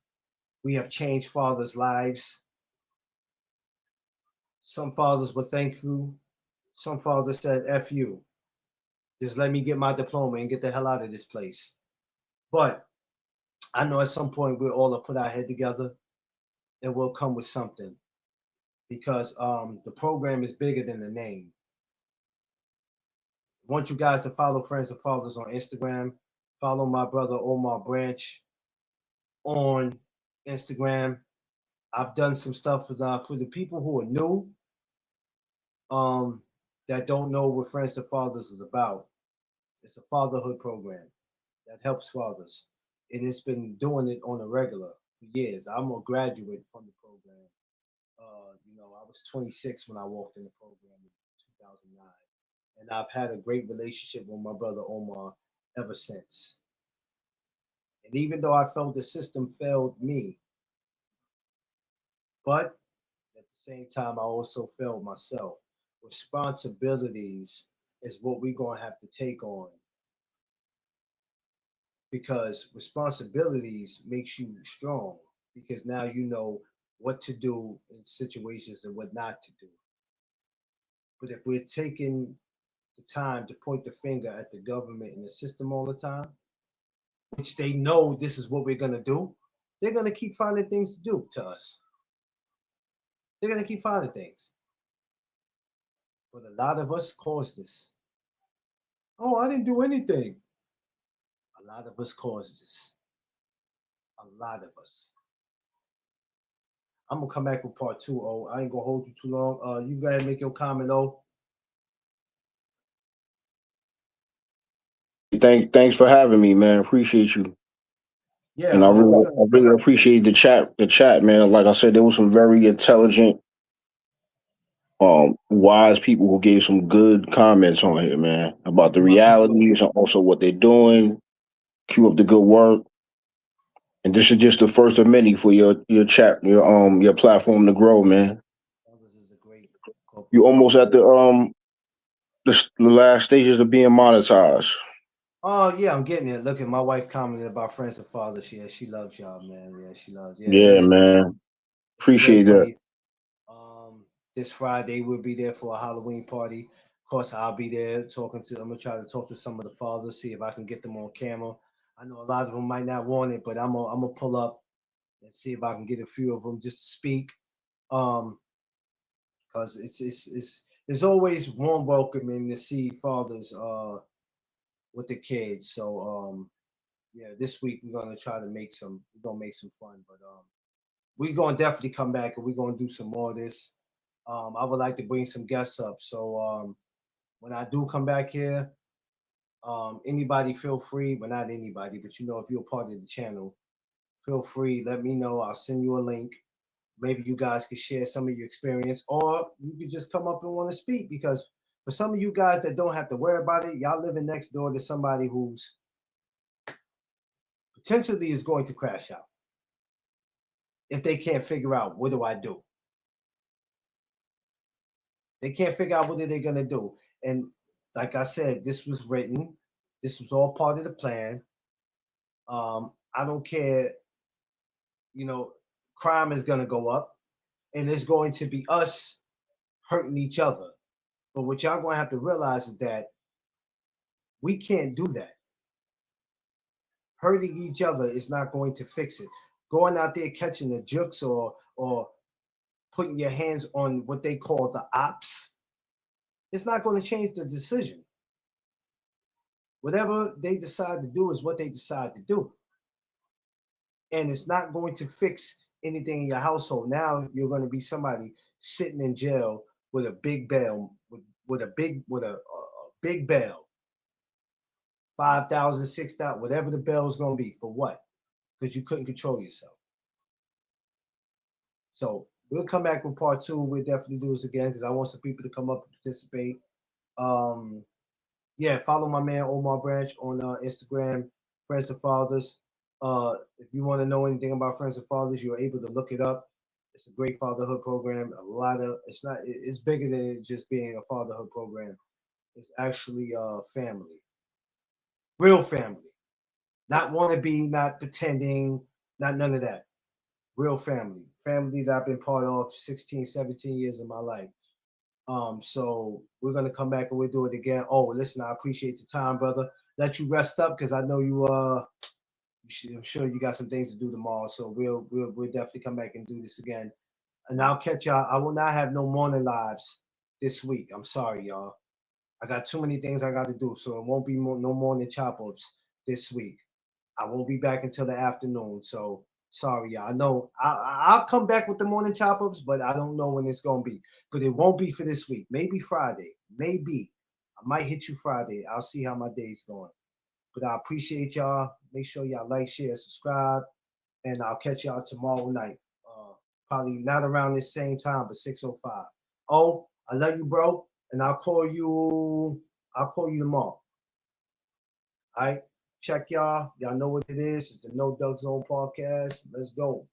We have changed fathers' lives. Some fathers were thankful. Some fathers said, F you. Just let me get my diploma and get the hell out of this place. But I know at some point we'll all put our head together and we'll come with something because the program is bigger than the name. I want you guys to follow Friends and Fathers on Instagram. Follow my brother Omar Branch on Instagram. I've done some stuff for the people who are new, um, that don't know what Friends to Fathers is about. It's a fatherhood program that helps fathers, and it's been doing it on a regular for years. I'm a graduate from the program. I was 26 when I walked in the program in 2009, and I've had a great relationship with my brother Omar ever since. And even though I felt the system failed me, but at the same time, I also failed myself. Responsibilities is what we're going to have to take on because responsibilities makes you strong because now you know what to do in situations and what not to do. But if we're taking the time to point the finger at the government and the system all the time, which they know this is what we're going to do, they're going to keep finding things to do to us. They're going to keep finding things. But a lot of us caused this. Oh, I didn't do anything. A lot of us caused this. A lot of us. I'm gonna come back with part two. Oh, I ain't gonna hold you too long. You go ahead and make your comment. Oh, Thanks for having me, man. Appreciate you. yeah. And We're gonna. I really appreciate the chat, man. Like I said, there was some very intelligent, wise people who gave some good comments on here, man, about the My people. realities and also what they're doing. Keep up the good work. And this is just the first of many for your chat, your platform to grow, man. Others is a great You almost corporation. at the last stages of being monetized. Oh yeah, I'm getting it. Look at my wife commented about friends and fathers. Yeah, she loves y'all, man. Yeah, she loves. Yeah, it Yeah, is. man. It's a great Appreciate that. place. This Friday we'll be there for a Halloween party. Of course, I'll be there talking to. I'm gonna try to talk to some of the fathers, see if I can get them on camera. I know a lot of them might not want it, but I'm gonna pull up and see if I can get a few of them just to speak. Um, because it's always warm welcoming to see fathers with the kids. So yeah, this week we're gonna try to make some. We're gonna make some fun, but we're gonna definitely come back and we're gonna do some more of this. I would like to bring some guests up. So when I do come back here, anybody feel free, but not anybody, but you know, if you're part of the channel, feel free. Let me know. I'll send you a link. Maybe you guys could share some of your experience, or you could just come up and want to speak. Because for some of you guys that don't have to worry about it, y'all living next door to somebody who's potentially is going to crash out if they can't figure out what do I do. They can't figure out what are they gonna do. And like I said, this was written. This was all part of the plan. I don't care. You know, crime is gonna go up, and it's going to be us hurting each other. But what y'all gonna have to realize is that we can't do that. Hurting each other is not going to fix it. Going out there catching the jukes or putting your hands on what they call the ops, it's not going to change the decision. Whatever they decide to do is what they decide to do. And it's not going to fix anything in your household. Now you're going to be somebody sitting in jail with a big bail, with a big bail, 5,000, 6,000, whatever the bail is going to be. For what? Because you couldn't control yourself. So we'll come back with part two. We'll definitely do this again because I want some people to come up and participate. Um, yeah, follow my man Omar Branch on Instagram, Friends to Fathers. If you want to know anything about Friends to Fathers, you're able to look it up. It's a great fatherhood program. A lot of it's bigger than it just being a fatherhood program. It's actually family, real family, not wannabe, not pretending, not none of that. Real family, family that I've been part of 16, 17 years of my life. So we're gonna come back and we'll do it again. Oh, listen, I appreciate your time, brother. Let you rest up because I know I'm sure you got some things to do tomorrow. So we'll definitely come back and do this again. And I'll catch y'all. I will not have no morning lives this week. I'm sorry, y'all. I got too many things I got to do, so it won't be no morning chop ups this week. I won't be back until the afternoon. So sorry, y'all. I know I'll come back with the morning chop ups, but I don't know when it's gonna be. But it won't be for this week. Maybe Friday. Maybe I might hit you Friday. I'll see how my day's going. But I appreciate y'all. Make sure y'all like, share, subscribe, and I'll catch y'all tomorrow night. Probably not around this same time, but 6:05. Oh, I love you, bro, and I'll call you. I'll call you tomorrow. All right. Check y'all. Y'all know what it is. It's the No Duck Zone podcast. Let's go.